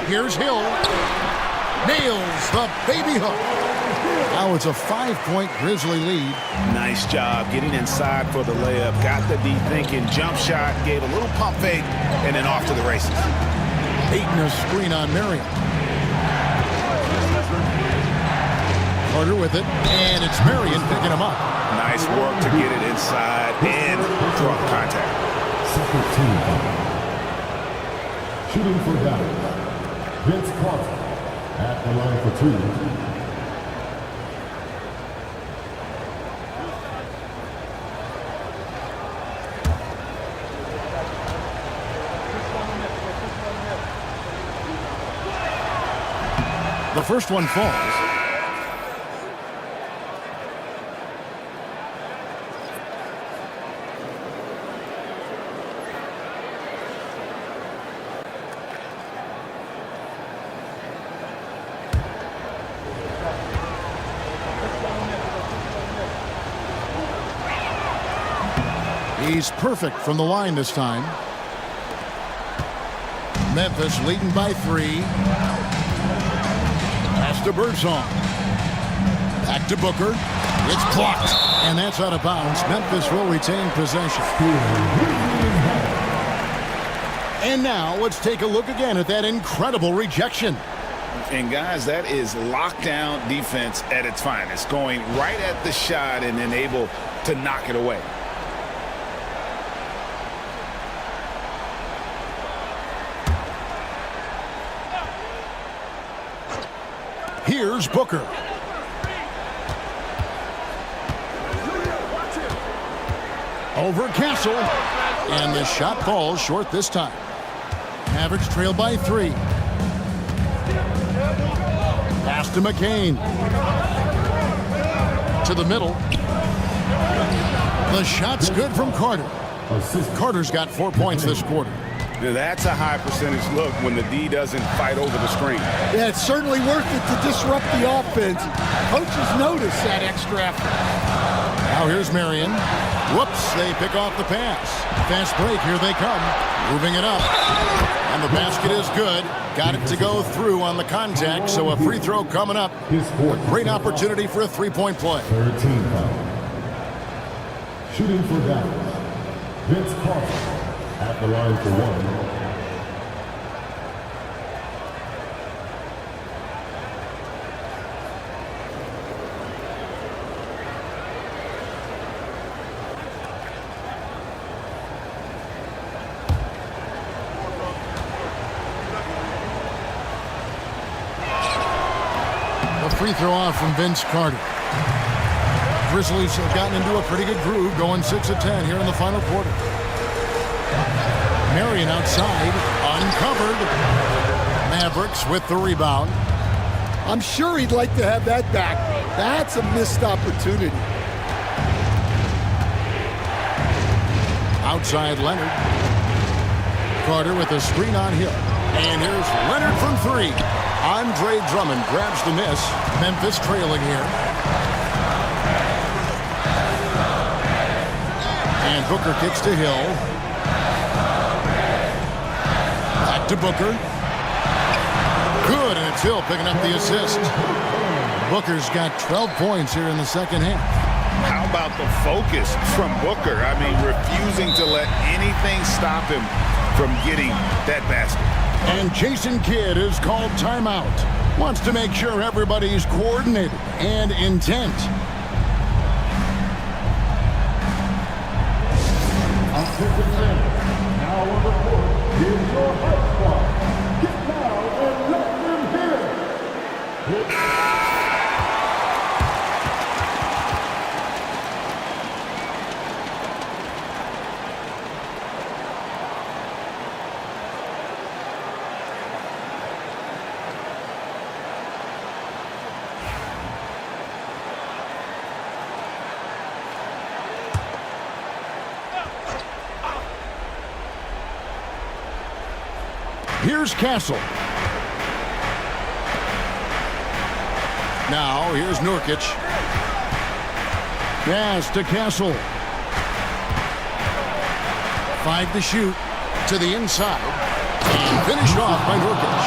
Here's Hill. Nails the baby hook. Now it's a 5-point Grizzly lead. Nice job getting inside for the layup. Got the D thinking. Jump shot. Gave a little pump fake. And then off to the races. Ayton a screen on Marion. Carter with it. And it's Marion picking him up. Nice work to get it inside and draw contact. Second team foul. Shooting for Dallas, Vince Carter at the line for 2. The first one falls. He's perfect from the line this time. Memphis leading by 3. Pass to Birdsong. Back to Booker. It's blocked. And that's out of bounds. Memphis will retain possession. And now let's take a look again at that incredible rejection. And guys, that is lockdown defense at its finest. Going right at the shot and then able to knock it away. Here's Booker. Over Castle. And the shot falls short this time. Mavericks trail by 3. Pass to McCain. To the middle. The shot's good from Carter. Carter's got 4 points this quarter. That's a high percentage look when the D doesn't fight over the screen. Yeah, it's certainly worth it to disrupt the offense. Coaches notice that extra effort. Now here's Marion. Whoops, they pick off the pass. Fast break, here they come. Moving it up. And the basket is good. Got it to go through on the contact, so a free throw coming up. A great opportunity for a 3-point play. 13 foul. Shooting for Dallas, Vince Carter at the line for 1. Free throw off from Vince Carter. Grizzlies have gotten into a pretty good groove, going 6 of 10 here in the final quarter. Marion outside, uncovered. Mavericks with the rebound. I'm sure he'd like to have that back. That's a missed opportunity. Outside Leonard. Carter with a screen on Hill. And here's Leonard from 3. Andre Drummond grabs the miss. Memphis trailing here. And Booker kicks to Hill. Back to Booker. Good, and it's Hill picking up the assist. Booker's got 12 points here in the second half. How about the focus from Booker? I mean, refusing to let anything stop him from getting that basket. And Jason Kidd is called timeout. Wants to make sure everybody's coordinated and intent. Now on the court, here's your hype squad. Get down and let them hear. Here's Castle. Now, here's Nurkic. Pass to Castle. 5 to shoot. To the inside. And finished off by Nurkic.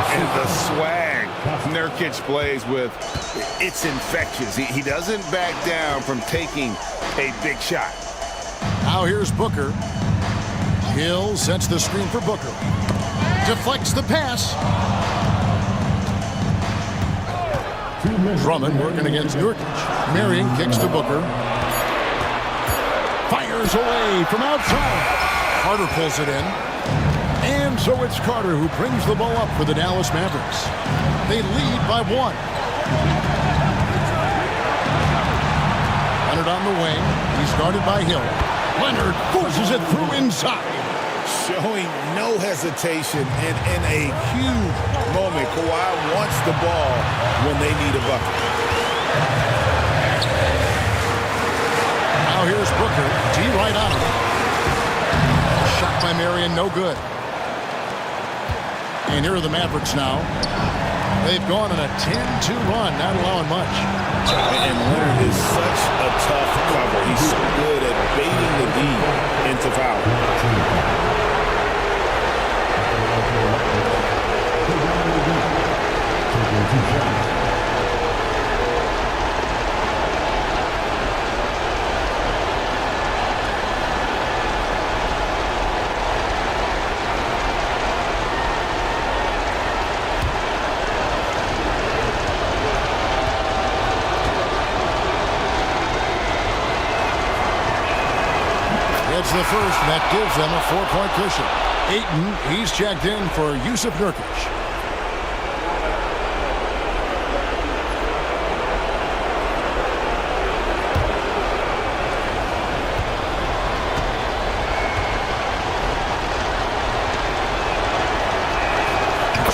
And the swag Nurkic plays with, it's infectious. He doesn't back down from taking a big shot. Now here's Booker. Hill sets the screen for Booker. Deflects the pass. Drummond working against Nurkic. Marion kicks to Booker. Fires away from outside. Carter pulls it in. And so it's Carter who brings the ball up for the Dallas Mavericks. They lead by 1. Leonard on the wing. He's guarded by Hill. Leonard forces it through inside. Showing no hesitation and in a huge moment. Kawhi wants the ball when they need a bucket. Now here's Booker. D right on him. Shot by Marion, no good. And here are the Mavericks now. They've gone on a 10-2 run, not allowing much. And Leonard is such a tough cover. He's so good at baiting the D into foul. It's the first, and that gives them a 4-point cushion. Ayton, he's checked in for Jusuf Nurkic.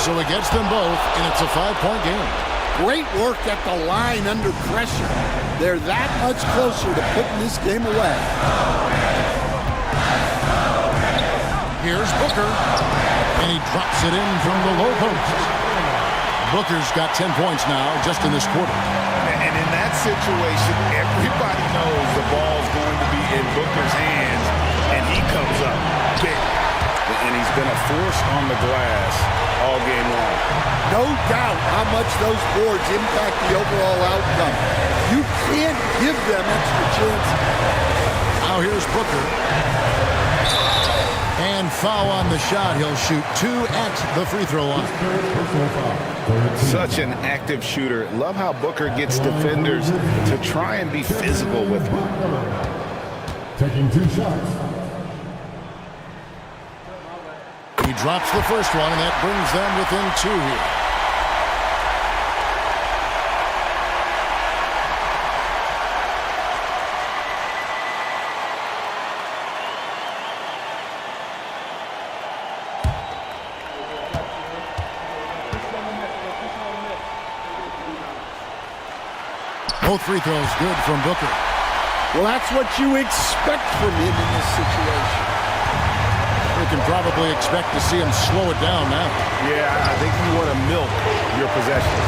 So he gets them both, and it's a 5-point game. Great work at the line under pressure. They're that much closer to putting this game away. Here's Booker, and he drops it in from the low post. Booker's got 10 points now just in this quarter. And in that situation, everybody knows the ball's going to be in Booker's hands, and he comes up big. And he's been a force on the glass all game long. No doubt how much those boards impact the overall outcome. You can't give them extra chances. Now here's Booker. And foul on the shot. He'll shoot 2 at the free throw line. Such an active shooter. Love how Booker gets defenders to try and be physical with him. Taking 2 shots. He drops the first one, and that brings them within 2 here. Both free throws good from Booker. Well, that's what you expect from him in this situation. We can probably expect to see him slow it down now. Yeah, I think you want to milk your possession.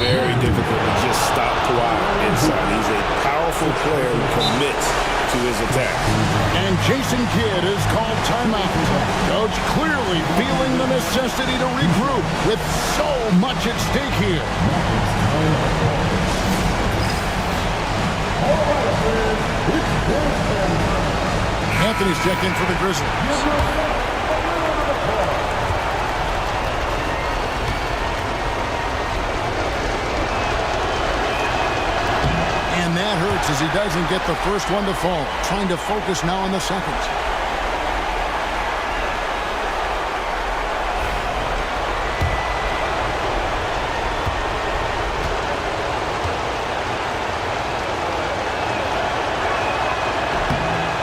Very difficult to just stop Kawhi inside. He's a powerful player who commits to his attack. And Jason Kidd is called timeout. Coach clearly feeling the necessity to regroup with so much at stake here. Anthony's checked in for the Grizzlies. And that hurts as he doesn't get the first one to fall. Trying to focus now on the second.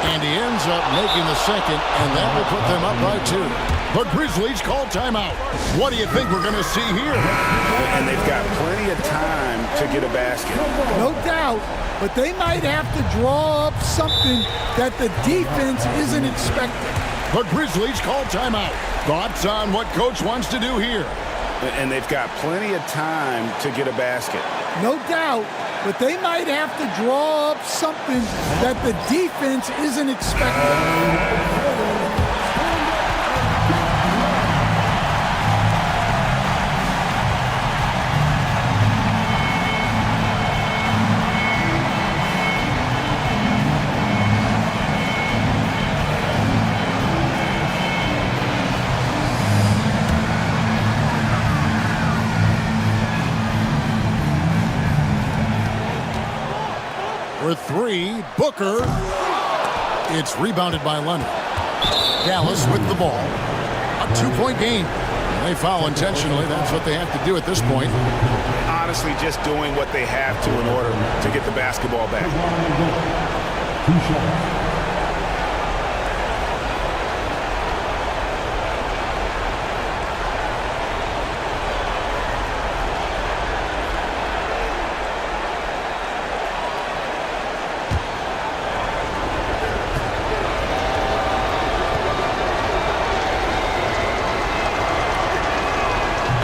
And he ends up making the second, and that will put them up by 2. But Grizzlies call timeout. What do you think we're going to see here? And they've got plenty of time to get a basket. No doubt, but they might have to draw up something that the defense isn't expecting. But Grizzlies call timeout. Thoughts on what Coach wants to do here? And they've got plenty of time to get a basket. No doubt, but they might have to draw up something that the defense isn't expecting. For three, Booker. It's rebounded by Leonard. Dallas with the ball. A 2-point game. They foul intentionally. That's what they have to do at this point. Honestly, just doing what they have to in order to get the basketball back. 2 shots.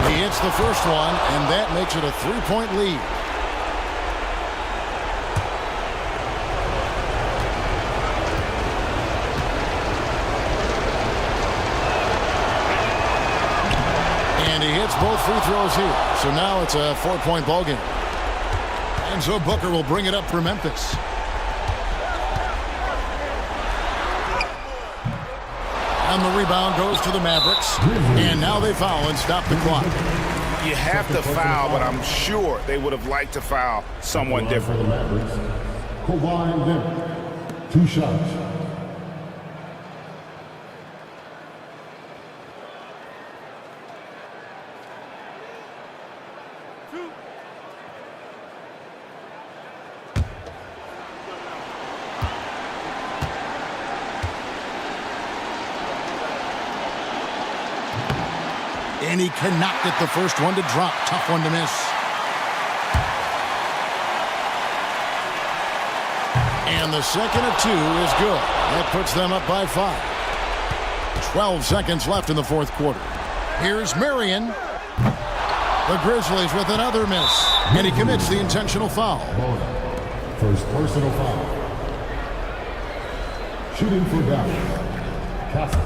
He hits the first one, and that makes it a 3-point lead. And he hits both free throws here. So now it's a 4-point ball game. And so Booker will bring it up for Memphis. And the rebound goes to the Mavericks. And now they foul and stop the clock. You have to foul, but I'm sure they would have liked to foul someone different. Kawhi Leonard. 2 shots. And he cannot get the first one to drop. Tough one to miss. And the second of 2 is good. That puts them up by 5. 12 seconds left in the fourth quarter. Here's Marion. The Grizzlies with another miss. And he commits the intentional foul. First personal foul. Shooting for Dallas. Castle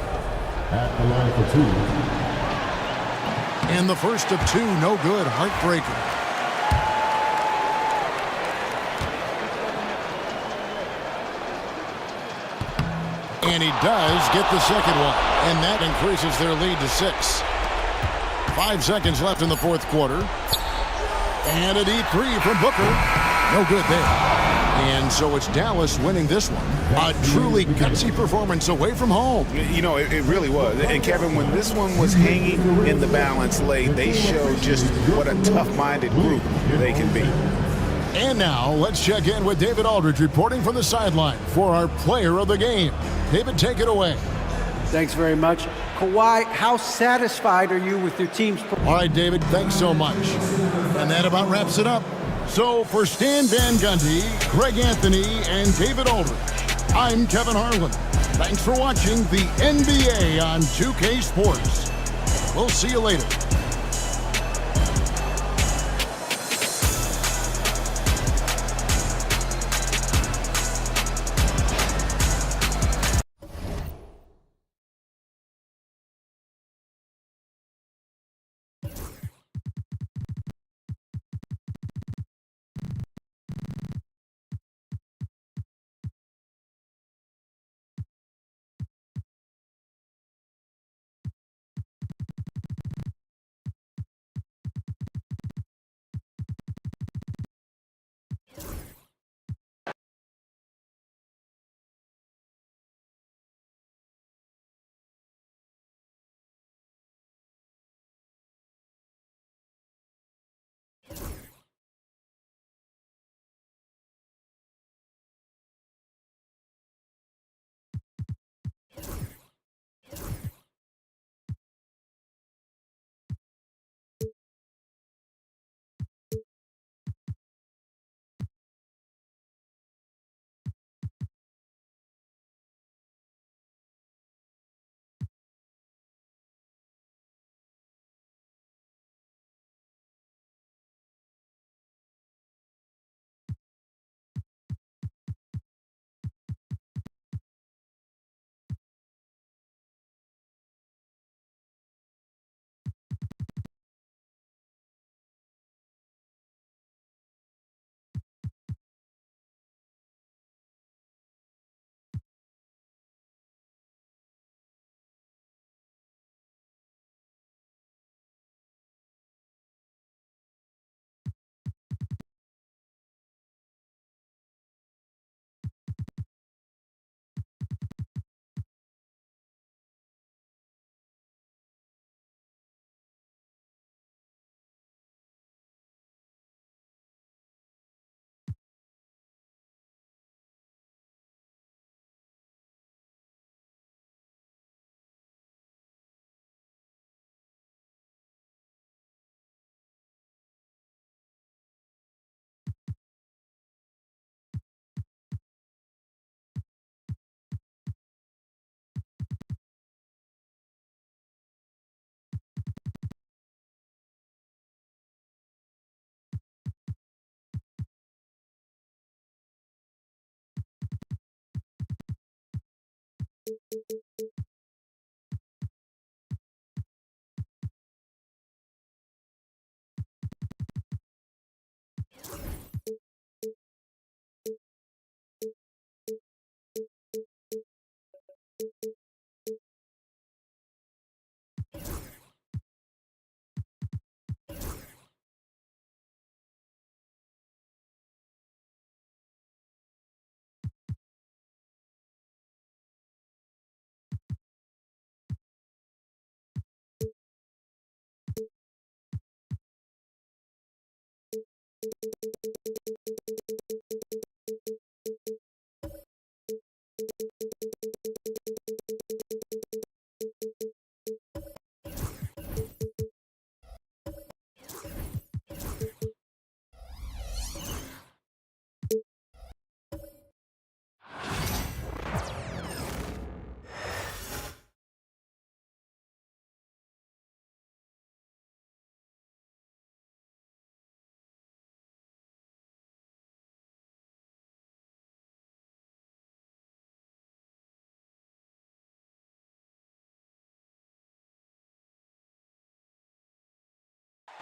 at the line for 2. And the first of 2, no good. Heartbreaker. And he does get the second one. And that increases their lead to 6. 5 seconds left in the fourth quarter. And a deep 3 from Booker. No good there. And so it's Dallas winning this one. A truly gutsy performance away from home. You know, it really was. And Kevin, when this one was hanging in the balance late, they showed just what a tough-minded group they can be. And now let's check in with David Aldridge reporting from the sideline for our player of the game. David, take it away. Thanks very much. Kawhi, how satisfied are you with your team's performance? All right, David, thanks so much. And that about wraps it up. So for Stan Van Gundy, Greg Anthony, and David Aldridge, I'm Kevin Harlan. Thanks for watching the NBA on 2K Sports. We'll see you later.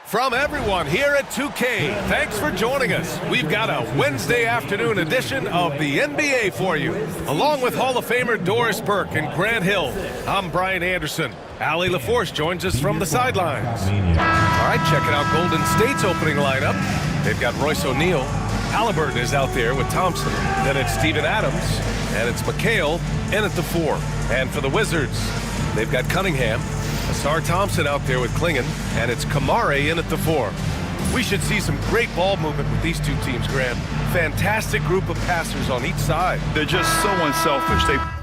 From everyone here at 2K, thanks for joining us. We've got a Wednesday afternoon edition of the NBA for you. Along with Hall of Famer Doris Burke and Grant Hill, I'm Brian Anderson. Allie LaForce joins us from the sidelines. All right, checking out Golden State's opening lineup. They've got Royce O'Neal. Halliburton is out there with Thompson. Then it's Steven Adams, and it's McHale in at the 4. And for the Wizards, they've got Cunningham. Asar Thompson out there with Klingon, and it's Kamare in at the 4. We should see some great ball movement with these two teams, Graham. Fantastic group of passers on each side. They're just so unselfish. They